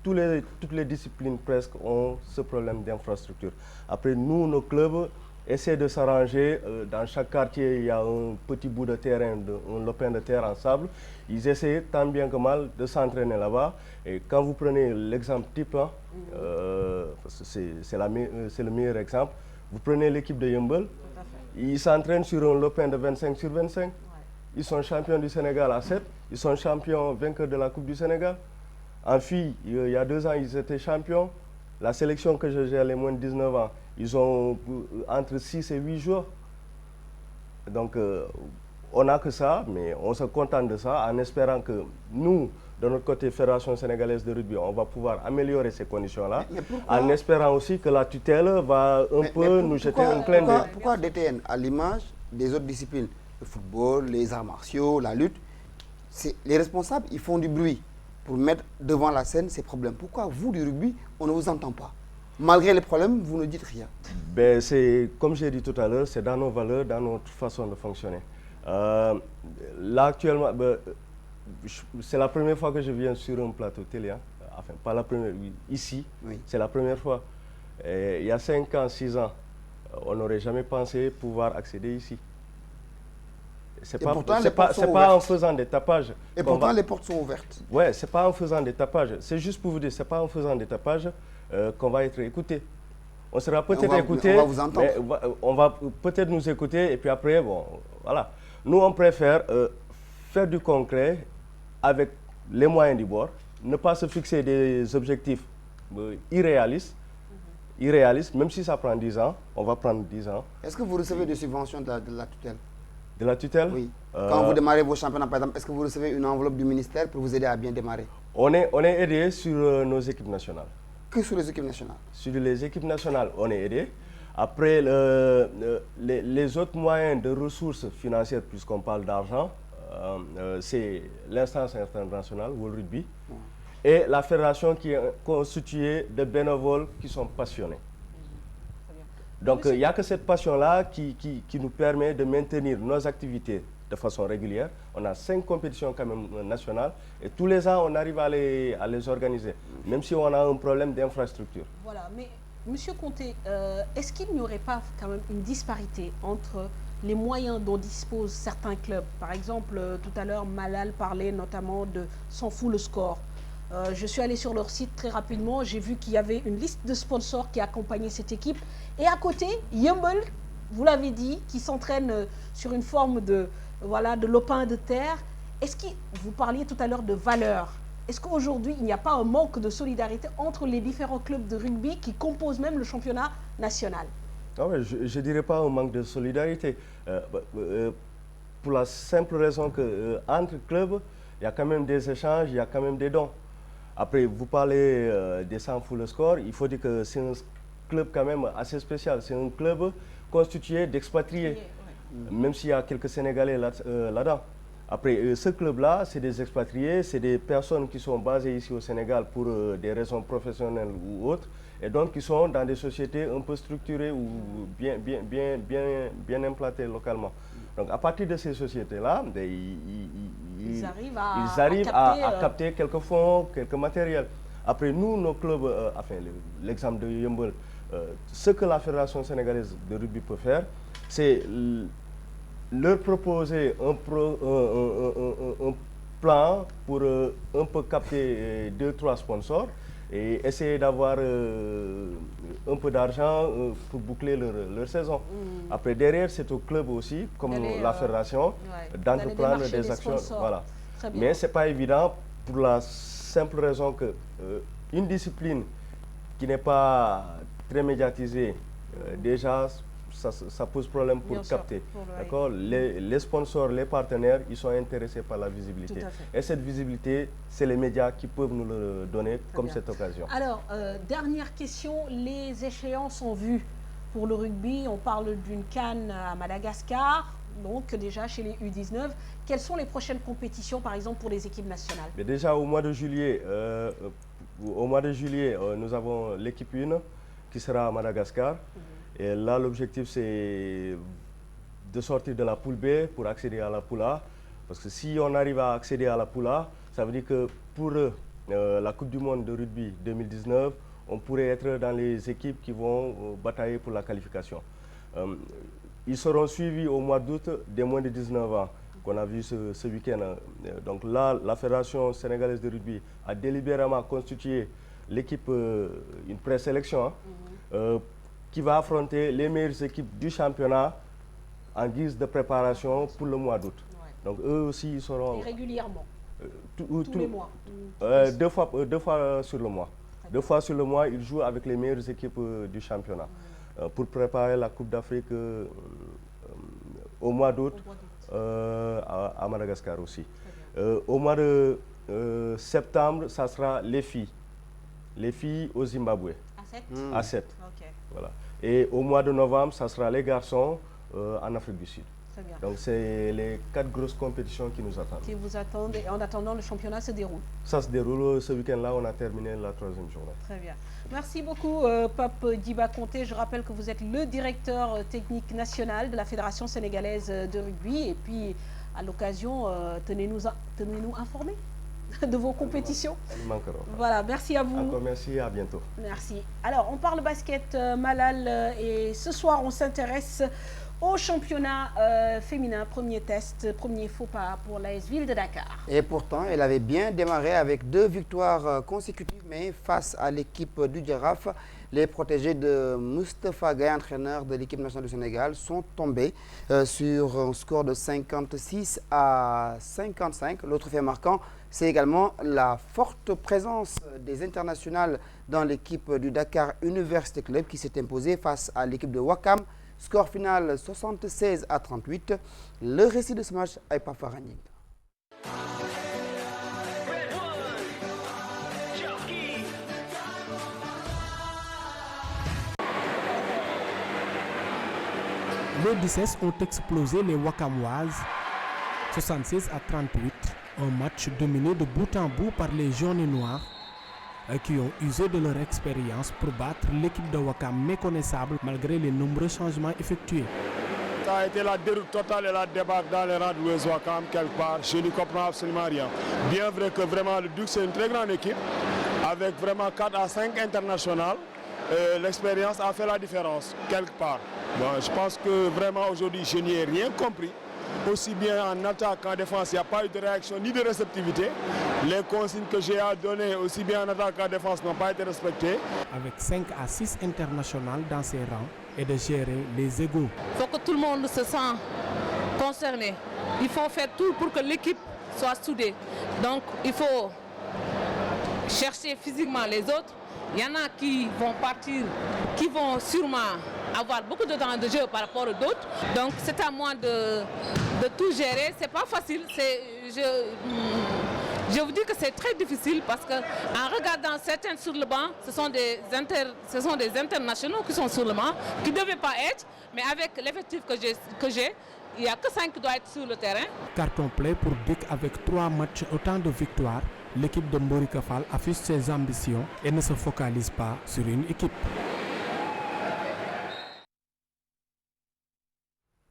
toutes les disciplines presque ont ce problème d'infrastructure. Après, nous, nos clubs essaient de s'arranger. Dans chaque quartier, il y a un petit bout de terrain, un lopin de terre en sable. Ils essaient tant bien que mal de s'entraîner là-bas. Et quand vous prenez l'exemple type, c'est le meilleur exemple, vous prenez l'équipe de Yeumbeul. Ils s'entraînent sur un lopin de 25 sur 25. Ils sont champions du Sénégal à 7. Ils sont champions vainqueurs de la Coupe du Sénégal. En filles, il y a 2 ans, ils étaient champions. La sélection que je gère, les moins de 19 ans, ils ont entre 6 et 8 jours. Donc, on n'a que ça, mais on se contente de ça en espérant que nous, de notre côté, Fédération sénégalaise de rugby, on va pouvoir améliorer ces conditions-là, en espérant aussi que la tutelle va nous jeter un clin d'œil. Pourquoi DTN, à l'image des autres disciplines, le football, les arts martiaux, la lutte, les responsables, ils font du bruit pour mettre devant la scène ces problèmes. Pourquoi vous, du rugby, on ne vous entend pas? Malgré les problèmes, vous ne dites rien. C'est, comme j'ai dit tout à l'heure, c'est dans nos valeurs, dans notre façon de fonctionner. Là, actuellement, c'est la première fois que je viens sur un plateau télé. Enfin, pas la première, ici, c'est la première fois. Et il y a 5 ans, 6 ans, on n'aurait jamais pensé pouvoir accéder ici. C'est pas en faisant des tapages. Et pourtant, les portes sont ouvertes. Oui, c'est pas en faisant des tapages. C'est juste pour vous dire, c'est pas en faisant des tapages qu'on va être écouté. On sera peut-être écouté. On va vous entendre. On va peut-être nous écouter et puis après, bon, voilà. Nous, on préfère faire du concret avec les moyens du bord, ne pas se fixer des objectifs irréalistes, même si ça prend 10 ans, on va prendre 10 ans. Est-ce que vous recevez des subventions de la tutelle? De la tutelle? Oui. Quand vous démarrez vos championnats, par exemple, est-ce que vous recevez une enveloppe du ministère pour vous aider à bien démarrer? On est aidé sur nos équipes nationales. Que sur les équipes nationales? Sur les équipes nationales, on est aidé. Après, les autres moyens de ressources financières, puisqu'on parle d'argent, c'est l'instance internationale, World Rugby, et la fédération qui est constituée de bénévoles qui sont passionnés. Donc, il n'y a que cette passion-là qui nous permet de maintenir nos activités de façon régulière. On a 5 compétitions quand même nationales et tous les ans, on arrive à les organiser, même si on a un problème d'infrastructure. Voilà, mais Monsieur Conté, est-ce qu'il n'y aurait pas quand même une disparité entre les moyens dont disposent certains clubs? Par exemple, tout à l'heure, Malal parlait notamment de S'en fout le score. Je suis allé sur leur site très rapidement, j'ai vu qu'il y avait une liste de sponsors qui accompagnaient cette équipe. Et à côté, Yeumbeul, vous l'avez dit, qui s'entraîne sur une forme de lopin de terre. Est-ce que vous parliez tout à l'heure de valeurs? Est-ce qu'aujourd'hui, il n'y a pas un manque de solidarité entre les différents clubs de rugby qui composent même le championnat national? Non, mais je ne dirais pas un manque de solidarité. Pour la simple raison que entre clubs, il y a quand même des échanges, il y a quand même des dons. Après, vous parlez des 100 full score, il faut dire que c'est un club quand même assez spécial. C'est un club constitué d'expatriés, même s'il y a quelques Sénégalais là-dedans. Après, ce club-là, c'est des expatriés, c'est des personnes qui sont basées ici au Sénégal pour des raisons professionnelles ou autres, et donc qui sont dans des sociétés un peu structurées ou bien implantées localement. Donc à partir de ces sociétés-là, ils arrivent à capter quelques fonds, quelques matériels. Après nous, nos clubs, enfin l'exemple de Yeumbeul, ce que la Fédération sénégalaise de rugby peut faire, c'est leur proposer un plan pour un peu capter 2-3 sponsors et essayer d'avoir un peu d'argent pour boucler leur saison. Après, derrière, c'est au club aussi, comme la fédération, d'entreprendre des actions. Voilà. Mais ce n'est pas évident pour la simple raison que une discipline qui n'est pas très médiatisée, déjà, ça pose problème pour capter. D'accord. Les sponsors, les partenaires, ils sont intéressés par la visibilité. Et cette visibilité, c'est les médias qui peuvent nous le donner comme cette occasion. Alors, dernière question, les échéances en vue pour le rugby. On parle d'une CAN à Madagascar, donc déjà chez les U19. Quelles sont les prochaines compétitions, par exemple, pour les équipes nationales? Mais déjà, au mois de juillet, nous avons l'équipe 1 qui sera à Madagascar. Et là, l'objectif, c'est de sortir de la poule B pour accéder à la poule A. Parce que si on arrive à accéder à la poule A, ça veut dire que pour la Coupe du Monde de rugby 2019, on pourrait être dans les équipes qui vont batailler pour la qualification. Ils seront suivis au mois d'août des moins de 19 ans, qu'on a vu ce week-end. Donc là, la Fédération sénégalaise de rugby a délibérément constitué l'équipe, une présélection, qui va affronter les meilleures équipes du championnat en guise de préparation pour le mois d'août. Donc eux aussi, ils seront... Et régulièrement tous les mois 2 fois sur le mois. 2 fois sur le mois, ils jouent avec les meilleures équipes du championnat pour préparer la Coupe d'Afrique au mois d'août à Madagascar aussi. Au mois de septembre, ça sera les filles. Les filles au Zimbabwe. À 7. Voilà. Et au mois de novembre, ça sera les garçons en Afrique du Sud. Très bien. Donc c'est les 4 grosses compétitions qui nous attendent. Qui vous attendent et en attendant, le championnat se déroule. Ça se déroule ce week-end-là, on a terminé la 3e journée. Très bien. Merci beaucoup Pape Diba Conté. Je rappelle que vous êtes le directeur technique national de la Fédération sénégalaise de rugby. Et puis à l'occasion, tenez-nous informés de vos compétitions. Voilà, merci à vous. Encore merci et à bientôt. Merci. Alors, on parle basket, Malal, et ce soir, on s'intéresse au championnat féminin. Premier test, premier faux pas pour l'AS Ville de Dakar. Et pourtant, elle avait bien démarré avec 2 victoires consécutives, mais face à l'équipe du Giraffe, les protégés de Moustapha Gaye, entraîneur de l'équipe nationale du Sénégal, sont tombés sur un score de 56 à 55. L'autre fait marquant, c'est également la forte présence des internationales dans l'équipe du Dakar University Club qui s'est imposée face à l'équipe de Wakam. Score final 76 à 38. Le récit de ce match est pas Faragning. Les 17 ont explosé les Wakamoises 76 à 38. Un match dominé de bout en bout par les jaunes et noirs qui ont usé de leur expérience pour battre l'équipe de Wakam méconnaissable malgré les nombreux changements effectués. Ça a été la déroute totale et la débâcle dans les rangs de l'US Wakam quelque part. Je n'y comprends absolument rien. Bien vrai que vraiment le Duc c'est une très grande équipe avec vraiment 4 à 5 internationales. L'expérience a fait la différence quelque part. Bon, je pense que vraiment aujourd'hui je n'y ai rien compris. Aussi bien en attaque qu'en défense, il n'y a pas eu de réaction ni de réceptivité. Les consignes que j'ai à donner, aussi bien en attaque qu'en défense, n'ont pas été respectées. Avec 5 à 6 internationales dans ses rangs et de gérer les égos. Il faut que tout le monde se sente concerné. Il faut faire tout pour que l'équipe soit soudée. Donc il faut chercher physiquement les autres. Il y en a qui vont partir, qui vont sûrement avoir beaucoup de temps de jeu par rapport aux autres. Donc c'est à moi de tout gérer. C'est pas facile. Je vous dis que c'est très difficile parce qu'en regardant certains sur le banc, ce sont des internationaux qui sont sur le banc, qui ne devaient pas être, mais avec l'effectif que j'ai, il n'y a que 5 qui doivent être sur le terrain. Carton plein pour Duc avec 3 matchs, autant de victoires. L'équipe de Mborika Fall affiche ses ambitions et ne se focalise pas sur une équipe.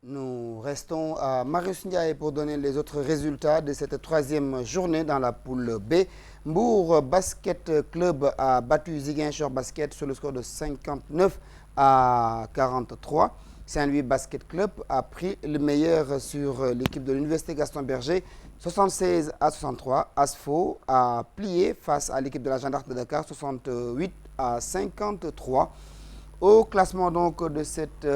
Nous restons à Marius Ndiaye pour donner les autres résultats de cette 3e journée dans la poule B. Mbour Basket Club a battu Ziguinchor Basket sur le score de 59 à 43. Saint-Louis Basket Club a pris le meilleur sur l'équipe de l'Université Gaston Berger, 76 à 63. Asfo a plié face à l'équipe de la Jeanne d'Arc de Dakar, 68 à 53. Au classement donc de cette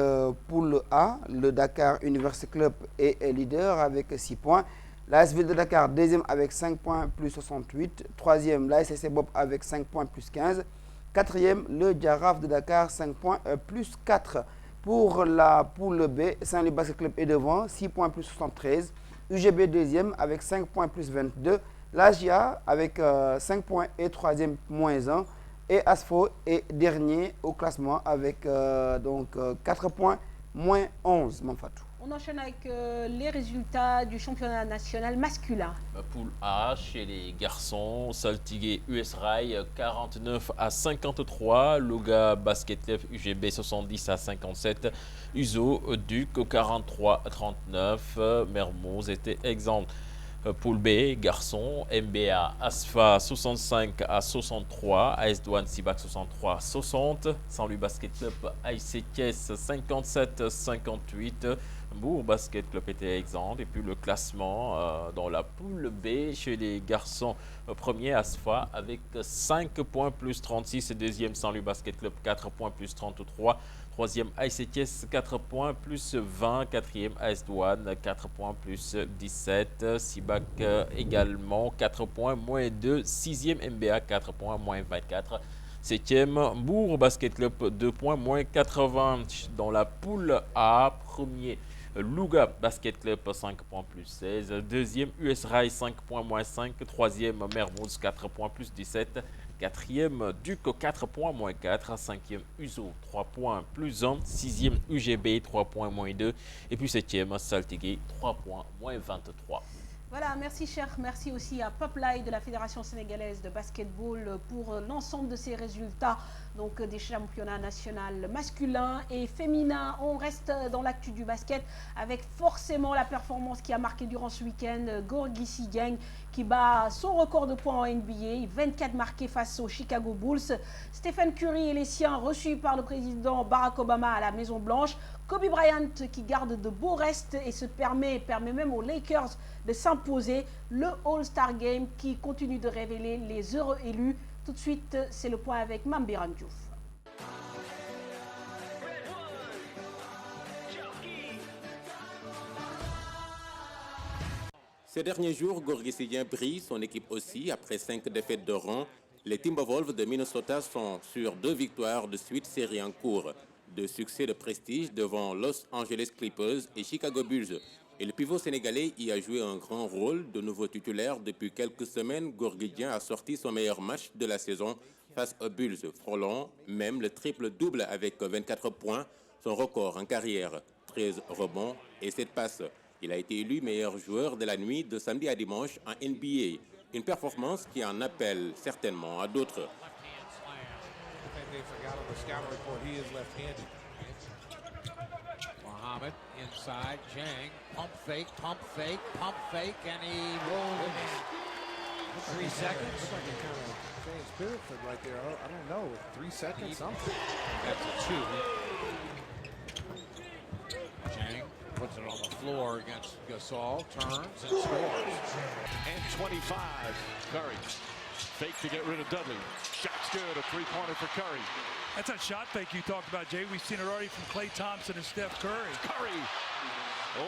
poule A, le Dakar University Club est leader avec 6 points. L'AS Ville de Dakar, deuxième avec 5 points plus 68. Troisième, l'ASC Bob avec 5 points plus 15. Quatrième, le Giraffe de Dakar, 5 points plus 4. Pour la poule B, Saint-Louis Basket Club est devant, 6 points plus 73. UGB deuxième avec 5 points plus 22. l'AGIA avec 5 points et troisième moins 1. Et Asfo est dernier au classement avec 4 points moins 11. Manfatou. On enchaîne avec les résultats du championnat national masculin. Poule A, chez les garçons, Saltigué US Rail 49 à 53, Louga Basket Club UGB 70 à 57, Uzo Duc 43 à 39, Mermoz était exempt. Poule B, garçons, MBA Asfa 65 à 63, AS Douane Sibac 63 à 60, Saint-Louis Basket Club AIC Caisse 57 à 58, Bourg Basket Club était exempt. Et puis le classement dans la poule B chez les garçons, premier Asfa avec 5 points plus 36, deuxième Saint-Louis Basket Club 4 points plus 33, troisième AICTS 4 points plus 20, quatrième AS Douane 4 points plus 17, Sibac également 4 points moins 2, sixième MBA 4 points moins 24, septième Bourg Basket Club 2 points moins 80. Dans la poule A, premier Louga Basket Club 5 points plus 16, deuxième US Rail 5 points moins 5, troisième Mermoz 4 points plus 17, quatrième Duc 4 points moins 4, cinquième Uzo 3 points plus 1, sixième UGB 3 points moins 2 et puis septième Saltigué 3 points moins 23. Voilà, merci cher, merci aussi à Poplay de la Fédération sénégalaise de basketball pour l'ensemble de ces résultats donc des championnats nationaux masculins et féminins. On reste dans l'actu du basket avec forcément la performance qui a marqué durant ce week-end Gorgui Sy qui bat son record de points en NBA, 24 marqués face aux Chicago Bulls. Stephen Curry et les siens reçus par le président Barack Obama à la Maison Blanche. Kobe Bryant qui garde de beaux restes et se permet même aux Lakers de s'imposer. Le All-Star Game qui continue de révéler les heureux élus. Tout de suite, c'est le point avec Mambiran Diouf. Ces derniers jours, Gorgui Sy brille, son équipe aussi. Après 5 défaites de rang, les Timberwolves de Minnesota sont sur 2 victoires de suite série en cours. 2 succès de prestige devant Los Angeles Clippers et Chicago Bulls. Et le pivot sénégalais y a joué un grand rôle. De nouveau titulaire depuis quelques semaines, Gorgui a sorti son meilleur match de la saison face aux Bulls, frôlant même le triple-double avec 24 points, son record en carrière, 13 rebonds et 7 passes. Il a été élu meilleur joueur de la nuit de samedi à dimanche en NBA. Une performance qui en appelle certainement à d'autres. Mohamed inside, Jang, pump fake, and he rolled in 3 seconds. Looks like a kind of James Biddeford right there. I don't know, 3 seconds, something. That's a 2. Jang puts it on the floor against Gasol, turns and scores. And 25, Curry. Fake to get rid of Dudley. Shot's good, a three-pointer for Curry. That's a shot fake you talked about, Jay. We've seen it already from Klay Thompson and Steph Curry. Curry,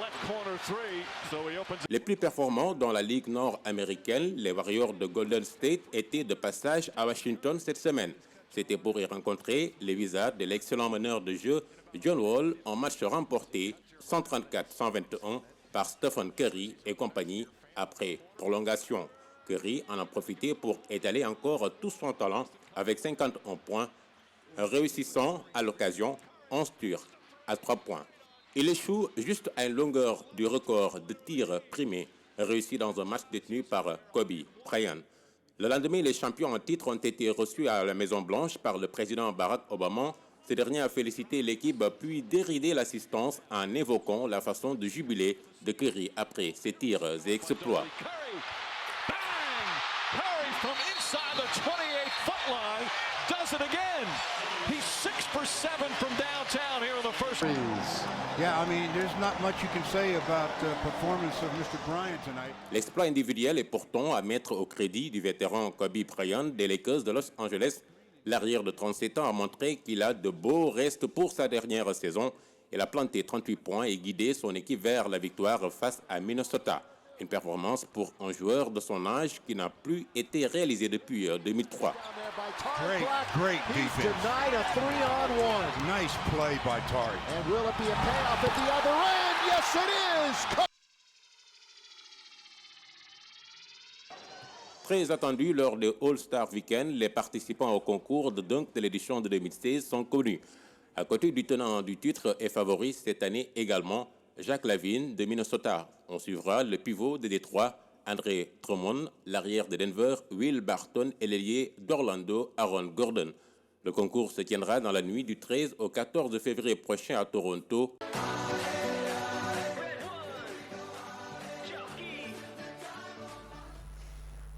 left corner three, so he opens. Les plus performants dans la Ligue nord-américaine, les Warriors de Golden State, étaient de passage à Washington cette semaine. C'était pour y rencontrer les Wizards de l'excellent meneur de jeu John Wall en match remporté 134-121 par Stephen Curry et compagnie après prolongation. Curry en a profité pour étaler encore tout son talent avec 51 points, réussissant à l'occasion 11 tirs à 3 points. Il échoue juste à une longueur du record de tirs primés réussi dans un match détenu par Kobe Bryant. Le lendemain, les champions en titre ont été reçus à la Maison-Blanche par le président Barack Obama. Ce dernier a félicité l'équipe puis déridé l'assistance en évoquant la façon de jubiler de Curry après ses tirs et exploits. Curry from inside the 28-foot line does it again. He's 6 for 7 from downtown here in the first. Yeah, I mean, there's not much you can say about the performance of Mr. Bryant tonight. L'exploit individuel est pourtant à mettre au crédit du vétéran Kobe Bryant des Lakers de Los Angeles. L'arrière de 37 ans a montré qu'il a de beaux restes pour sa dernière saison. Il a planté 38 points et guidé son équipe vers la victoire face à Minnesota. Une performance pour un joueur de son âge qui n'a plus été réalisée depuis 2003. Great defense. Denied a 3-on-1. Nice play by Tari. And will it be a payoff at the other end? Yes, it is. Très attendu lors de All-Star Weekend, les participants au concours de dunk de l'édition de 2016 sont connus. À côté du tenant du titre et favori cette année également, Jacques Lavine de Minnesota. On suivra le pivot de Détroit, André Drummond, l'arrière de Denver, Will Barton et l'ailier d'Orlando, Aaron Gordon. Le concours se tiendra dans la nuit du 13 au 14 février prochain à Toronto.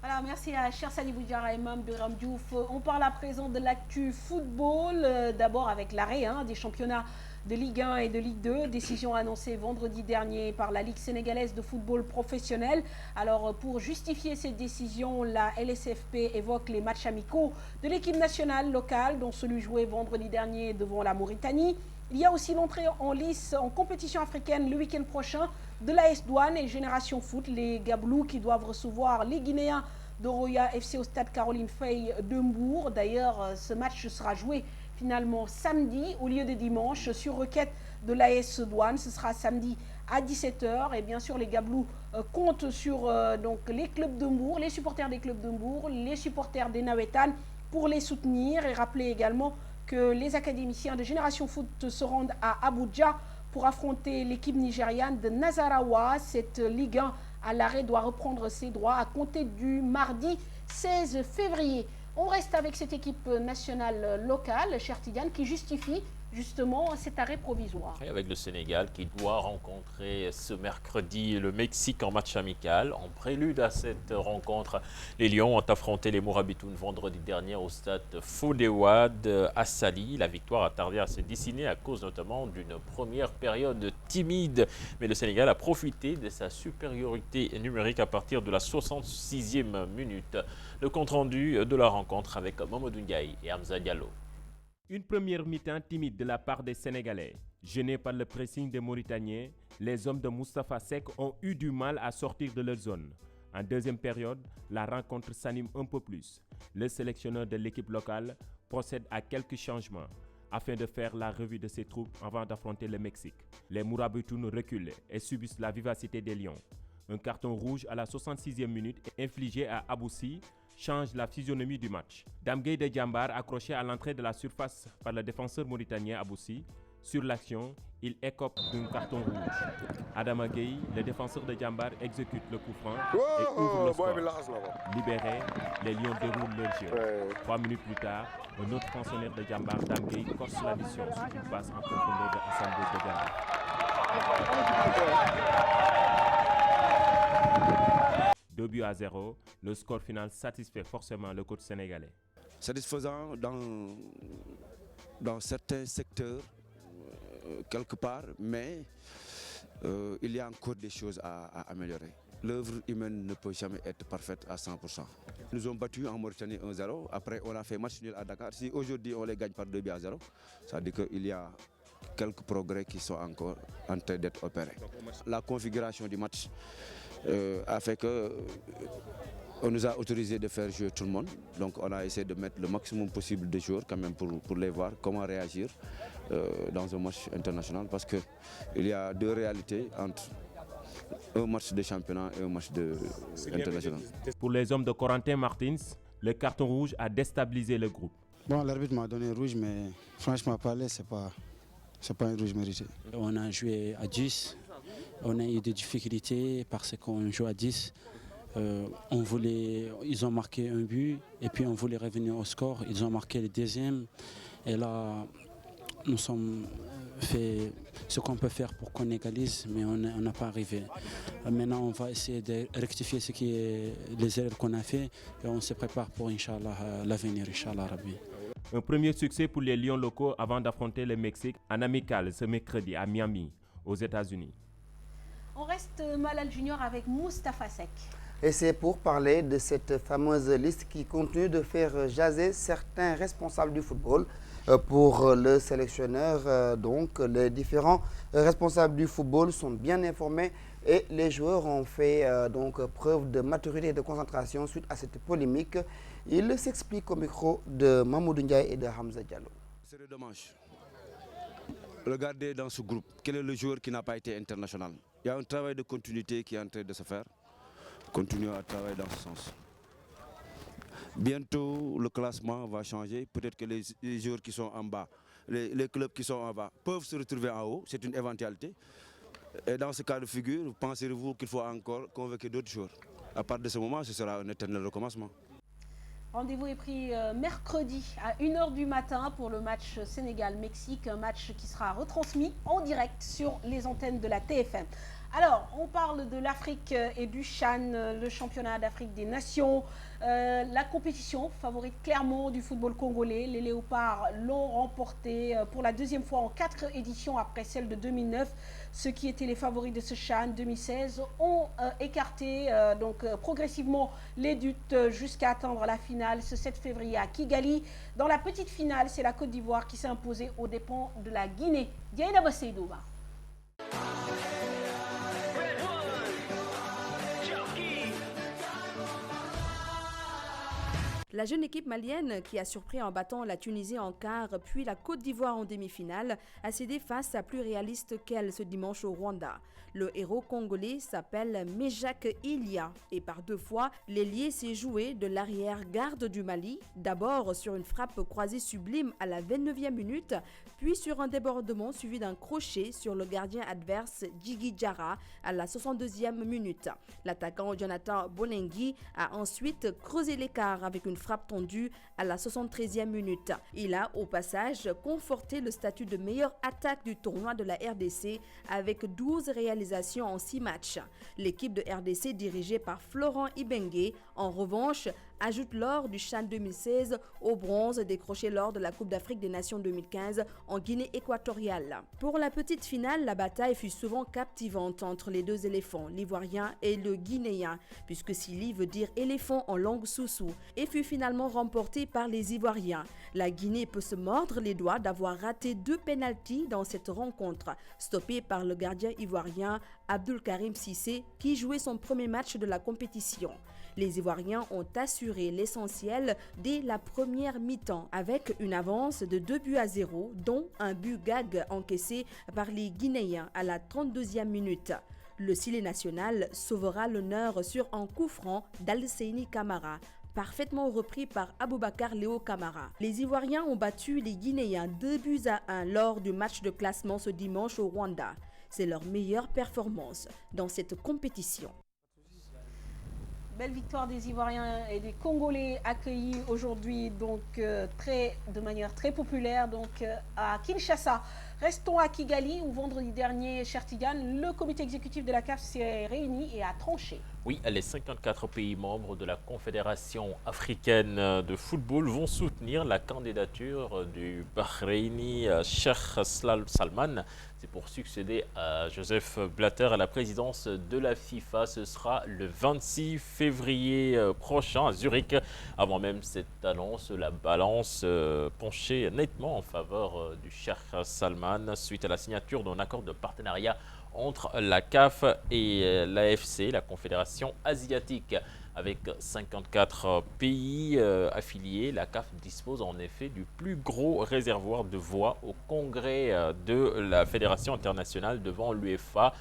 Alors, merci à Cher Sani Boudjara et Mam Biram Diouf. On parle à présent de l'actu football. D'abord avec l'arrêt des championnats de Ligue 1 et de Ligue 2. Décision annoncée vendredi dernier par la Ligue sénégalaise de football professionnel. Alors, pour justifier cette décision, la LSFP évoque les matchs amicaux de l'équipe nationale locale, dont celui joué vendredi dernier devant la Mauritanie. Il y a aussi l'entrée en lice en compétition africaine le week-end prochain de l'AS Douane et Génération Foot, les Gablous qui doivent recevoir les Guinéens de Roya FC au stade Caroline Faye de Mbour. D'ailleurs, ce match sera joué finalement samedi au lieu de dimanche sur requête de l'AS Douane. Ce sera samedi à 17h et bien sûr les Gablous comptent sur donc les clubs de Mbour, les supporters des clubs de Mbour, les supporters des Nawetan pour les soutenir et rappeler également que les académiciens de Génération Foot se rendent à Abuja pour affronter l'équipe nigériane de Nasarawa. Cette Ligue 1 à l'arrêt doit reprendre ses droits à compter du mardi 16 février. On reste avec cette équipe nationale locale, Cher Tidiane, qui justifie justement cet arrêt provisoire. Et avec le Sénégal qui doit rencontrer ce mercredi le Mexique en match amical. En prélude à cette rencontre, les Lions ont affronté les Mourabitoun vendredi dernier au stade Fodéouad à Sali. La victoire a tardé à se dessiner à cause notamment d'une première période timide. Mais le Sénégal a profité de sa supériorité numérique à partir de la 66e minute. Le compte-rendu de la rencontre avec Mamadou Ndiaye et Hamza Diallo. Une première mi-temps timide de la part des Sénégalais. Gênés par le pressing des Mauritaniens, les hommes de Moustapha Seck ont eu du mal à sortir de leur zone. En deuxième période, la rencontre s'anime un peu plus. Le sélectionneur de l'équipe locale procède à quelques changements afin de faire la revue de ses troupes avant d'affronter le Mexique. Les Mourabitoun reculent et subissent la vivacité des Lions. Un carton rouge à la 66e minute infligé à Aboussi change la physionomie du match. Damgueye de Djambar, accroché à l'entrée de la surface par le défenseur mauritanien Aboussi, sur l'action, il écope d'un carton rouge. Adama Gueye, le défenseur de Djambar, exécute le coup franc et ouvre le score. Libérés, les Lions déroulent leur jeu. 3 minutes plus tard, un autre pensionnaire de Djambar, Damgueye, corse la mission sur une passe en profondeur de Hassan Bouz de Djambar. 2-0, le score final satisfait forcément le coach sénégalais. Satisfaisant dans certains secteurs, quelque part, mais il y a encore des choses à améliorer. l'œuvre humaine ne peut jamais être parfaite à 100%. Nous ont battus en Mauritanie 1-0. Après, on a fait match nul à Dakar. Si aujourd'hui on les gagne par 2-0, ça veut dire qu'il y a quelques progrès qui sont encore en train d'être opérés. La configuration du match a fait que on nous a autorisé de faire jouer tout le monde. Donc on a essayé de mettre le maximum possible de joueurs quand même pour les voir comment réagir dans un match international, parce qu'il y a deux réalités entre un match de championnat et un match international. Pour les hommes de Corentin Martins, le carton rouge a déstabilisé le groupe. Bon, l'arbitre m'a donné rouge, mais franchement parler, c'est pas un rouge mérité. On a joué à 10, on a eu des difficultés parce qu'on joue à 10. Ils ont marqué un but et puis on voulait revenir au score. Ils ont marqué le deuxième et là, nous sommes fait ce qu'on peut faire pour qu'on égalise, mais on n'a pas arrivé. Maintenant, on va essayer de rectifier les erreurs qu'on a fait et on se prépare pour, Inch'Allah, l'avenir, Inch'Allah Rabbi. Un premier succès pour les Lions locaux avant d'affronter le Mexique en amical ce mercredi à Miami, aux États-Unis. On reste Malal Junior avec Moustapha Seck. Et c'est pour parler de cette fameuse liste qui continue de faire jaser certains responsables du football. Pour le sélectionneur, donc les différents responsables du football sont bien informés et les joueurs ont fait donc preuve de maturité et de concentration suite à cette polémique. Il s'explique au micro de Mamoudou Ndiaye et de Hamza Diallo. C'est dommage. Regardez dans ce groupe, quel est le joueur qui n'a pas été international? Il y a un travail de continuité qui est en train de se faire. Continuons à travailler dans ce sens. Bientôt, le classement va changer. Peut-être que les joueurs qui sont en bas, les clubs qui sont en bas peuvent se retrouver en haut. C'est une éventualité. Et dans ce cas de figure, pensez-vous qu'il faut encore convoquer d'autres joueurs? À partir de ce moment, ce sera un éternel recommencement. Rendez-vous est pris mercredi à 1h du matin pour le match Sénégal-Mexique, un match qui sera retransmis en direct sur les antennes de la TFM. Alors, on parle de l'Afrique et du CHAN, le championnat d'Afrique des Nations, la compétition favorite clairement du football congolais. Les Léopards l'ont remporté pour la deuxième fois en 4 éditions après celle de 2009. Ceux qui étaient les favoris de ce CHAN 2016 ont écarté progressivement les doutes jusqu'à atteindre la finale ce 7 février à Kigali. Dans la petite finale, c'est la Côte d'Ivoire qui s'est imposée aux dépens de la Guinée. Diaïna Basseidouba. La jeune équipe malienne, qui a surpris en battant la Tunisie en quart puis la Côte d'Ivoire en demi-finale, a cédé face à plus réaliste qu'elle ce dimanche au Rwanda. Le héros congolais s'appelle Méjak Ilia et par 2 fois, l'ailier s'est joué de l'arrière-garde du Mali, d'abord sur une frappe croisée sublime à la 29e minute, puis sur un débordement suivi d'un crochet sur le gardien adverse Djigui Diarra à la 62e minute. L'attaquant Jonathan Bolengui a ensuite creusé l'écart avec une frappe tendue à la 73e minute. Il a au passage conforté le statut de meilleure attaque du tournoi de la RDC avec 12 réalisations en 6 matchs. L'équipe de RDC dirigée par Florent Ibenge, en revanche, ajoute l'or du CHAN 2016 au bronze décroché lors de la Coupe d'Afrique des Nations 2015 en Guinée équatoriale. Pour la petite finale, la bataille fut souvent captivante entre les deux éléphants, l'ivoirien et le guinéen, puisque Sili veut dire éléphant en langue soussou, et fut finalement remportée par les Ivoiriens. La Guinée peut se mordre les doigts d'avoir raté 2 pénaltys dans cette rencontre, stoppés par le gardien ivoirien Abdul Karim Cissé, qui jouait son premier match de la compétition. Les Ivoiriens ont assuré l'essentiel dès la première mi-temps avec une avance de 2-0, dont un but gag encaissé par les Guinéens à la 32e minute. Le Sili national sauvera l'honneur sur un coup franc d'Al-Seini Camara, parfaitement repris par Aboubakar Léo Camara. Les Ivoiriens ont battu les Guinéens 2-1 lors du match de classement ce dimanche au Rwanda. C'est leur meilleure performance dans cette compétition. Belle victoire des Ivoiriens et des Congolais accueillis aujourd'hui de manière très populaire à Kinshasa. Restons à Kigali où vendredi dernier, cher Tigane, le comité exécutif de la CAF s'est réuni et a tranché. Oui, les 54 pays membres de la Confédération africaine de football vont soutenir la candidature du Bahreïni Sheikh Salman. C'est pour succéder à Joseph Blatter à la présidence de la FIFA. Ce sera le 26 février prochain à Zurich. Avant même cette annonce, la balance penchait nettement en faveur du Sheikh Salman suite à la signature d'un accord de partenariat entre la CAF et l'AFC, la Confédération asiatique. Avec 54 pays affiliés, la CAF dispose en effet du plus gros réservoir de voix au congrès de la Fédération internationale devant l'UEFA.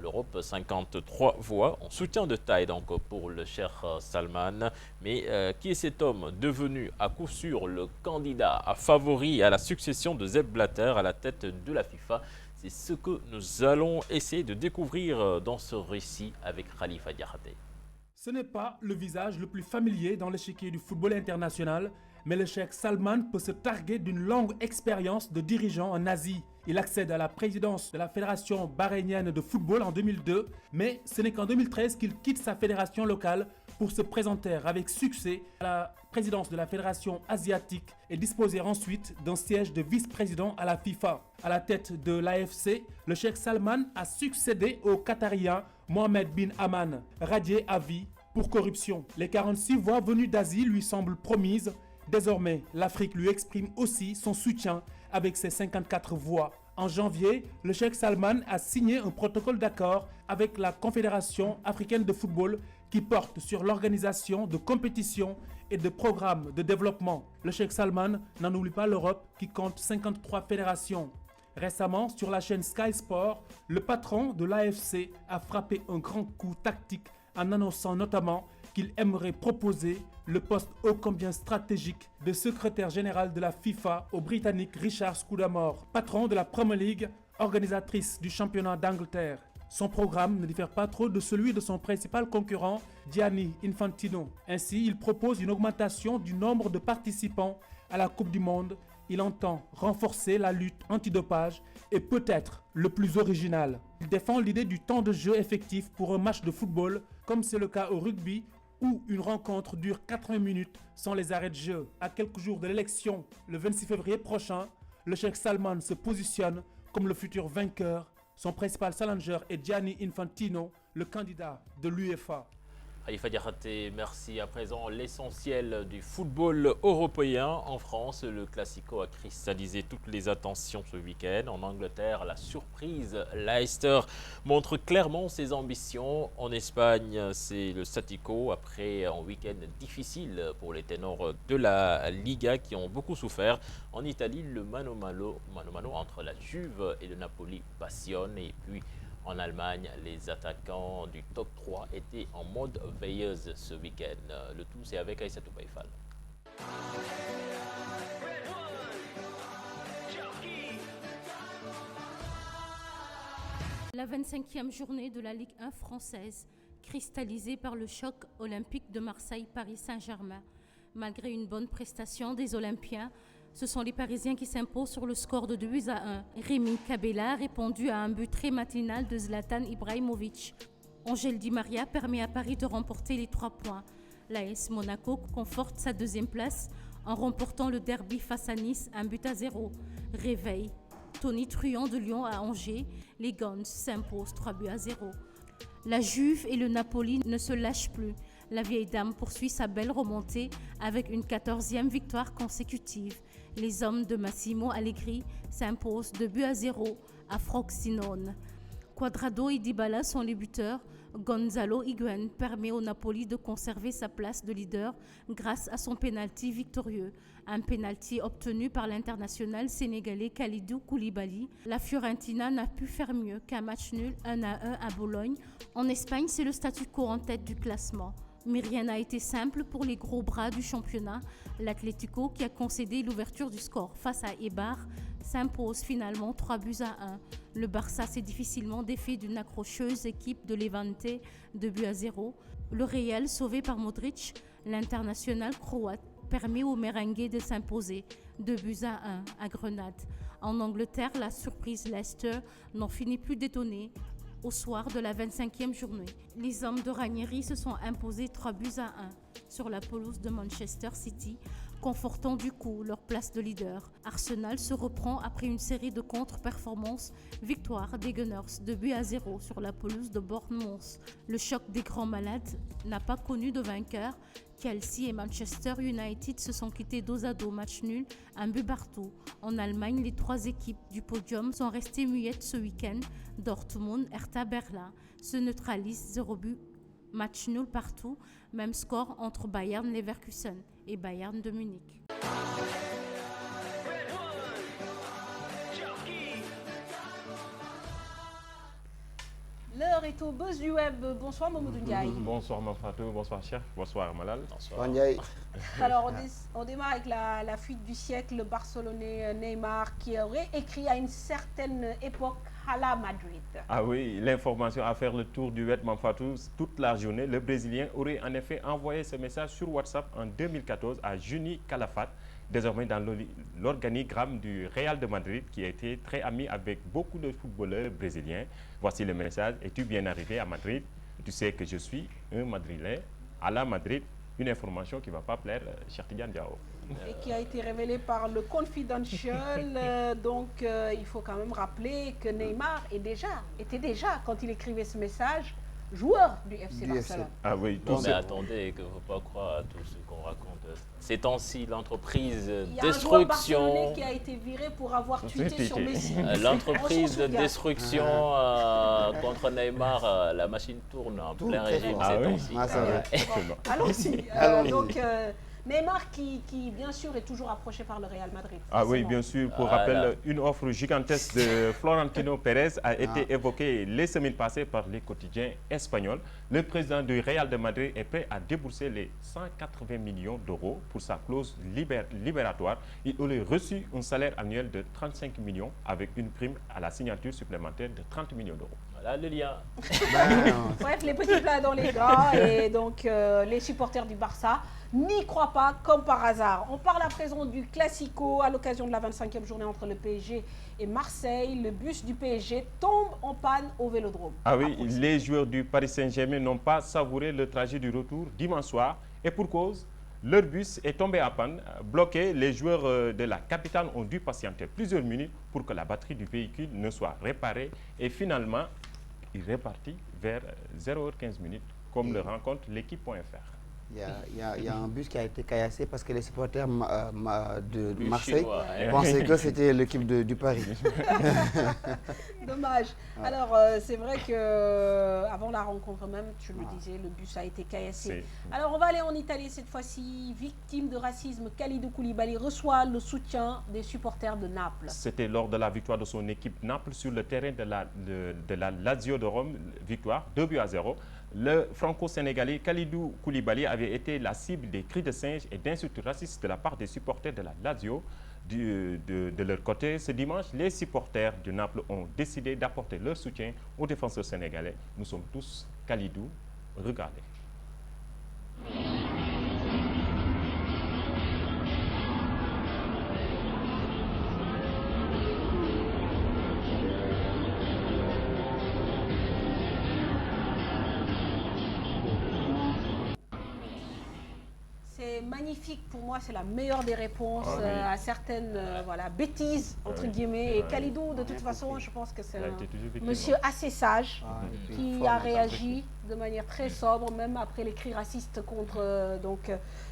L'Europe, 53 voix en soutien de taille donc pour le Cheikh Salman. Mais qui est cet homme devenu à coup sûr le candidat favori à la succession de Sepp Blatter à la tête de la FIFA? C'est ce que nous allons essayer de découvrir dans ce récit avec Khalifa Diakhaté. Ce n'est pas le visage le plus familier dans l'échiquier du football international, mais le Cheikh Salman peut se targuer d'une longue expérience de dirigeant en Asie. Il accède à la présidence de la Fédération bahreïnienne de football en 2002, mais ce n'est qu'en 2013 qu'il quitte sa fédération locale pour se présenter avec succès à la présidence de la Fédération asiatique et disposer ensuite d'un siège de vice-président à la FIFA. À la tête de l'AFC, le Cheikh Salman a succédé au Qatarien Mohamed bin Haman, radié à vie pour corruption. Les 46 voix venues d'Asie lui semblent promises. Désormais, l'Afrique lui exprime aussi son soutien avec ses 54 voix. En janvier, le Cheikh Salman a signé un protocole d'accord avec la Confédération africaine de football qui porte sur l'organisation de compétitions et de programmes de développement. Le Cheikh Salman n'en oublie pas l'Europe qui compte 53 fédérations. Récemment, sur la chaîne Sky Sport, le patron de l'AFC a frappé un grand coup tactique en annonçant notamment qu'il aimerait proposer le poste ô combien stratégique de secrétaire général de la FIFA au Britannique Richard Scudamore, patron de la Premier League, organisatrice du championnat d'Angleterre. Son programme ne diffère pas trop de celui de son principal concurrent, Gianni Infantino. Ainsi, il propose une augmentation du nombre de participants à la Coupe du Monde. Il entend renforcer la lutte antidopage et peut-être le plus original. Il défend l'idée du temps de jeu effectif pour un match de football, comme c'est le cas au rugby, où une rencontre dure 80 minutes sans les arrêts de jeu. À quelques jours de l'élection, le 26 février prochain, le Cheikh Salman se positionne comme le futur vainqueur. Son principal challenger est Gianni Infantino, le candidat de l'UEFA. Khalifa Diakhaté, merci. À présent, l'essentiel du football européen. En France, le Classico a cristallisé toutes les attentions ce week-end. En Angleterre, la surprise, Leicester montre clairement ses ambitions. En Espagne, c'est le statu quo après un week-end difficile pour les ténors de la Liga qui ont beaucoup souffert. En Italie, le mano mano entre la Juve et le Napoli passionne. Et puis, en Allemagne, les attaquants du top 3 étaient en mode veilleuse ce week-end. Le tout, c'est avec Aïssatou Baïfal. La 25e journée de la Ligue 1 française, cristallisée par le choc olympique de Marseille-Paris-Saint-Germain. Malgré une bonne prestation des Olympiens, ce sont les Parisiens qui s'imposent sur le score de 2-1. Rémi Cabella a répondu à un but très matinal de Zlatan Ibrahimovic. Angel Di Maria permet à Paris de remporter les 3 points. L'AS Monaco conforte sa 2e place en remportant le derby face à Nice 1-0. Réveil. Tony Truant de Lyon à Angers. Les Guns s'imposent 3-0. La Juve et le Napoli ne se lâchent plus. La vieille dame poursuit sa belle remontée avec une 14e victoire consécutive. Les hommes de Massimo Allegri s'imposent 2-0 à Frosinone. Cuadrado et Dybala sont les buteurs. Gonzalo Higuaín permet au Napoli de conserver sa place de leader grâce à son pénalty victorieux. Un pénalty obtenu par l'international sénégalais Kalidou Koulibaly. La Fiorentina n'a pu faire mieux qu'un match nul 1-1 à Bologne. En Espagne, c'est le statu quo en tête du classement. Mais rien n'a été simple pour les gros bras du championnat. L'Atlético, qui a concédé l'ouverture du score face à Eibar, s'impose finalement 3-1. Le Barça s'est difficilement défait d'une accrocheuse équipe de Levante 2-0. Le Real, sauvé par Modric, l'international croate, permet aux merengues de s'imposer 2-1 à Grenade. En Angleterre, la surprise Leicester n'en finit plus d'étonner. au soir de la 25e journée. Les hommes de Ranieri se sont imposés 3-1 sur la pelouse de Manchester City, confortant du coup leur place de leader. Arsenal se reprend après une série de contre-performances. Victoire des Gunners 2-0 sur la pelouse de Bournemouth. Le choc des grands malades n'a pas connu de vainqueur. Chelsea et Manchester United se sont quittés 2-2, match nul, un but partout. En Allemagne, les 3 équipes du podium sont restées muettes ce week-end. Dortmund, Hertha Berlin se neutralisent 0 but, match nul partout. Même score entre Bayern Leverkusen et Bayern de Munich. L'heure est au buzz du web. Bonsoir Mamoudou Ndiaye. Bonsoir Mafatou, bonsoir Chef, bonsoir Malal. Bonsoir Ndiaye. Alors on démarre avec la fuite du siècle, le Barcelonais Neymar qui aurait écrit à une certaine époque Hala Madrid. Ah oui, l'information à faire le tour du web Mafatou toute la journée. Le Brésilien aurait en effet envoyé ce message sur WhatsApp en 2014 à Juni Calafat, désormais dans l'organigramme du Real de Madrid, qui a été très ami avec beaucoup de footballeurs brésiliens. Voici le message. Es-tu bien arrivé à Madrid? Tu sais que je suis un Madrilène. À la Madrid, une information qui ne va pas plaire Cheikh Tidiane Diao. Et qui a été révélée par le Confidential. Donc, il faut quand même rappeler que Neymar était déjà, quand il écrivait ce message, joueur du FC Barcelone. Ah oui, non, mais attendez, il ne faut pas croire à tout ce qu'on raconte. Ces temps-ci, l'entreprise destruction. Il y a un joueur barcelonais qui a été viré pour avoir tweeté sur Messi. L'entreprise de destruction contre Neymar, la machine tourne en plein régime ces temps-ci. Allons-y. Donc, Neymar qui, bien sûr, est toujours approché par le Real Madrid. Ah oui, bien sûr. Pour rappel, une offre gigantesque de Florentino Pérez a été évoquée les semaines passées par les quotidiens espagnols. Le président du Real de Madrid est prêt à débourser les 180 millions d'euros pour sa clause libératoire. Il aurait reçu un salaire annuel de 35 millions avec une prime à la signature supplémentaire de 30 millions d'euros. Voilà le lien. Bref, les petits plats dans les gras et donc les supporters du Barça n'y croient pas comme par hasard. On parle à présent du Classico à l'occasion de la 25e journée entre le PSG et Marseille. Le bus du PSG tombe en panne au Vélodrome. Ah oui, les joueurs du Paris Saint-Germain n'ont pas savouré le trajet du retour dimanche soir. Et pour cause, leur bus est tombé en panne. Bloqué, les joueurs de la capitale ont dû patienter plusieurs minutes pour que la batterie du véhicule ne soit réparée. Et finalement, il est reparti vers 0h15 comme le rencontre l'équipe.fr. Il y a un bus qui a été caillassé parce que les supporters de Marseille pensaient que c'était l'équipe du Paris. Dommage. Ouais. Alors, c'est vrai qu'avant la rencontre même, tu le disais, le bus a été caillassé. Alors, on va aller en Italie cette fois-ci. Victime de racisme, Kalidou Koulibaly reçoit le soutien des supporters de Naples. C'était lors de la victoire de son équipe Naples sur le terrain de la Lazio de Rome. Victoire 2-0. Le franco-sénégalais Kalidou Koulibaly avait été la cible des cris de singe et d'insultes racistes de la part des supporters de la Lazio. De leur côté, ce dimanche, les supporters de Naples ont décidé d'apporter leur soutien aux défenseurs sénégalais. Nous sommes tous Kalidou. Regardez. C'est magnifique pour moi, c'est la meilleure des réponses à certaines bêtises, entre guillemets. Et Kalidou, de toute façon, je pense que c'est un monsieur assez sage qui a réagi de manière très sobre, même après les cris racistes contre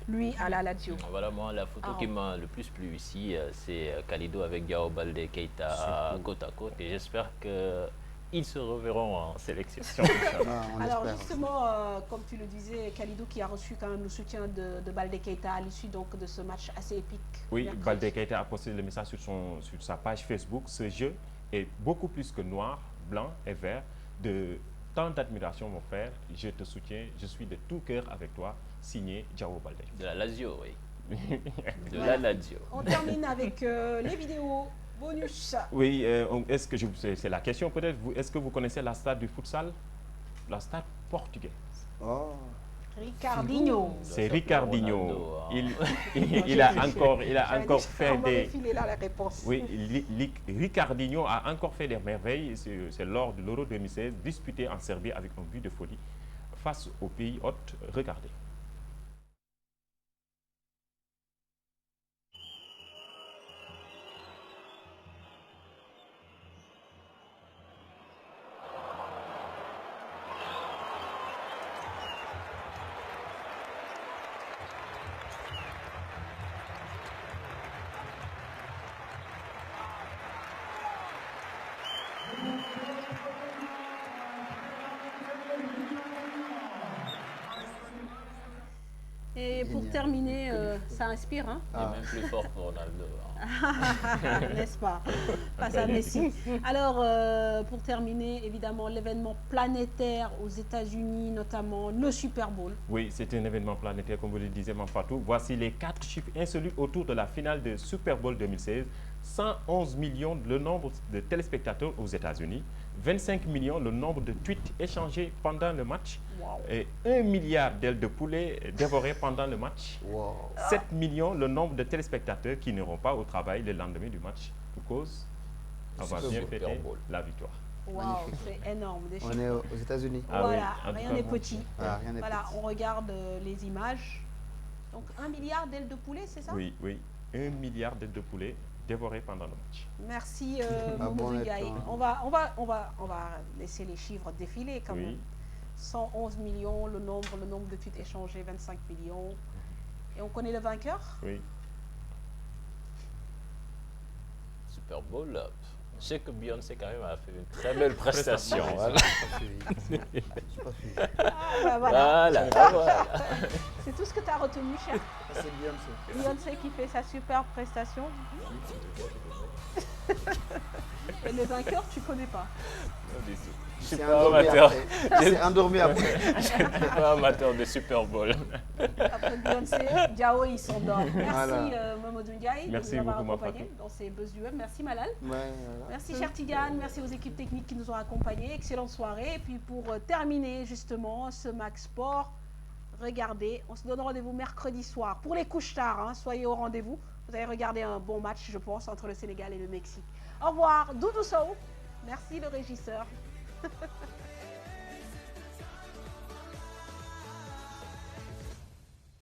lui à la Lazio. Voilà, moi, la photo qui m'a le plus plu ici, c'est Kalidou avec Diao Baldé Keita côte à côte. Et j'espère que ils se reverront en sélection. Alors justement, comme tu le disais, Kalidou qui a reçu quand même le soutien de Baldé Keita à l'issue donc de ce match assez épique. Oui, Baldé Keita a posté le message sur sa page Facebook. Ce jeu est beaucoup plus que noir, blanc et vert. De tant d'admiration, mon frère. Je te soutiens. Je suis de tout cœur avec toi. Signé Diao Baldé. De la Lazio, oui. De la Lazio. On termine avec les vidéos. Bonus. Oui, est-ce que c'est la question peut-être. Est-ce que vous connaissez la stade du futsal, la stade portugaise? Oh. Ricardinho. C'est Ricardinho. Il a encore fait des... là, la réponse. Oui, Ricardinho a encore fait des merveilles. C'est lors de l'Euro 2016, disputé en Serbie avec un but de folie face au pays hôte. Regardez. Et pour terminer, ça inspire, hein? Il est même plus fort que Ronaldo. N'est-ce pas? Face à Messi. Alors, pour terminer, évidemment, l'événement planétaire aux États-Unis, notamment le Super Bowl. Oui, c'est un événement planétaire, comme vous le disiez, Mampatou. Voici les 4 chiffres insolites autour de la finale de Super Bowl 2016. 111 millions le nombre de téléspectateurs aux États-Unis, 25 millions le nombre de tweets échangés pendant le match, et 1 milliard d'ailes de poulet dévorées pendant le match, 7 millions le nombre de téléspectateurs qui n'iront pas au travail le lendemain du match pour cause avoir bien fêté la victoire. Wow, c'est énorme. On est aux États-Unis. Voilà, rien n'est petit. Voilà, on regarde les images. Donc 1 milliard d'ailes de poulet, c'est ça? Oui, 1 milliard d'ailes de poulet dévorées pendant le match. Merci Mamadou Ndiaye. On va laisser les chiffres défiler quand même. 111 millions, le nombre de tweets échangés, 25 millions. Et on connaît le vainqueur? Oui. Super Bowl. Je sais que Beyoncé quand même a fait une très belle prestation. Voilà. C'est tout ce que tu as retenu, cher. C'est Beyoncé. Beyoncé qui fait sa super prestation. Et le vainqueur, tu connais pas? Je suis pas amateur. C'est endormi après. Je suis pas amateur de Super Bowl. Après Beyoncé, Diao, il s'endort. Merci Mamadou Ndiaye de nous avoir accompagnés dans ces buzz du web. Merci Malal. Merci cher Tidiane, merci aux équipes techniques qui nous ont accompagnés. Excellente soirée. Et puis pour terminer justement ce Max Sport, regardez, on se donne rendez-vous mercredi soir pour les couches tard. Hein, soyez au rendez-vous. Vous allez regarder un bon match, je pense, entre le Sénégal et le Mexique. Au revoir, Doudou Sow. Merci le régisseur.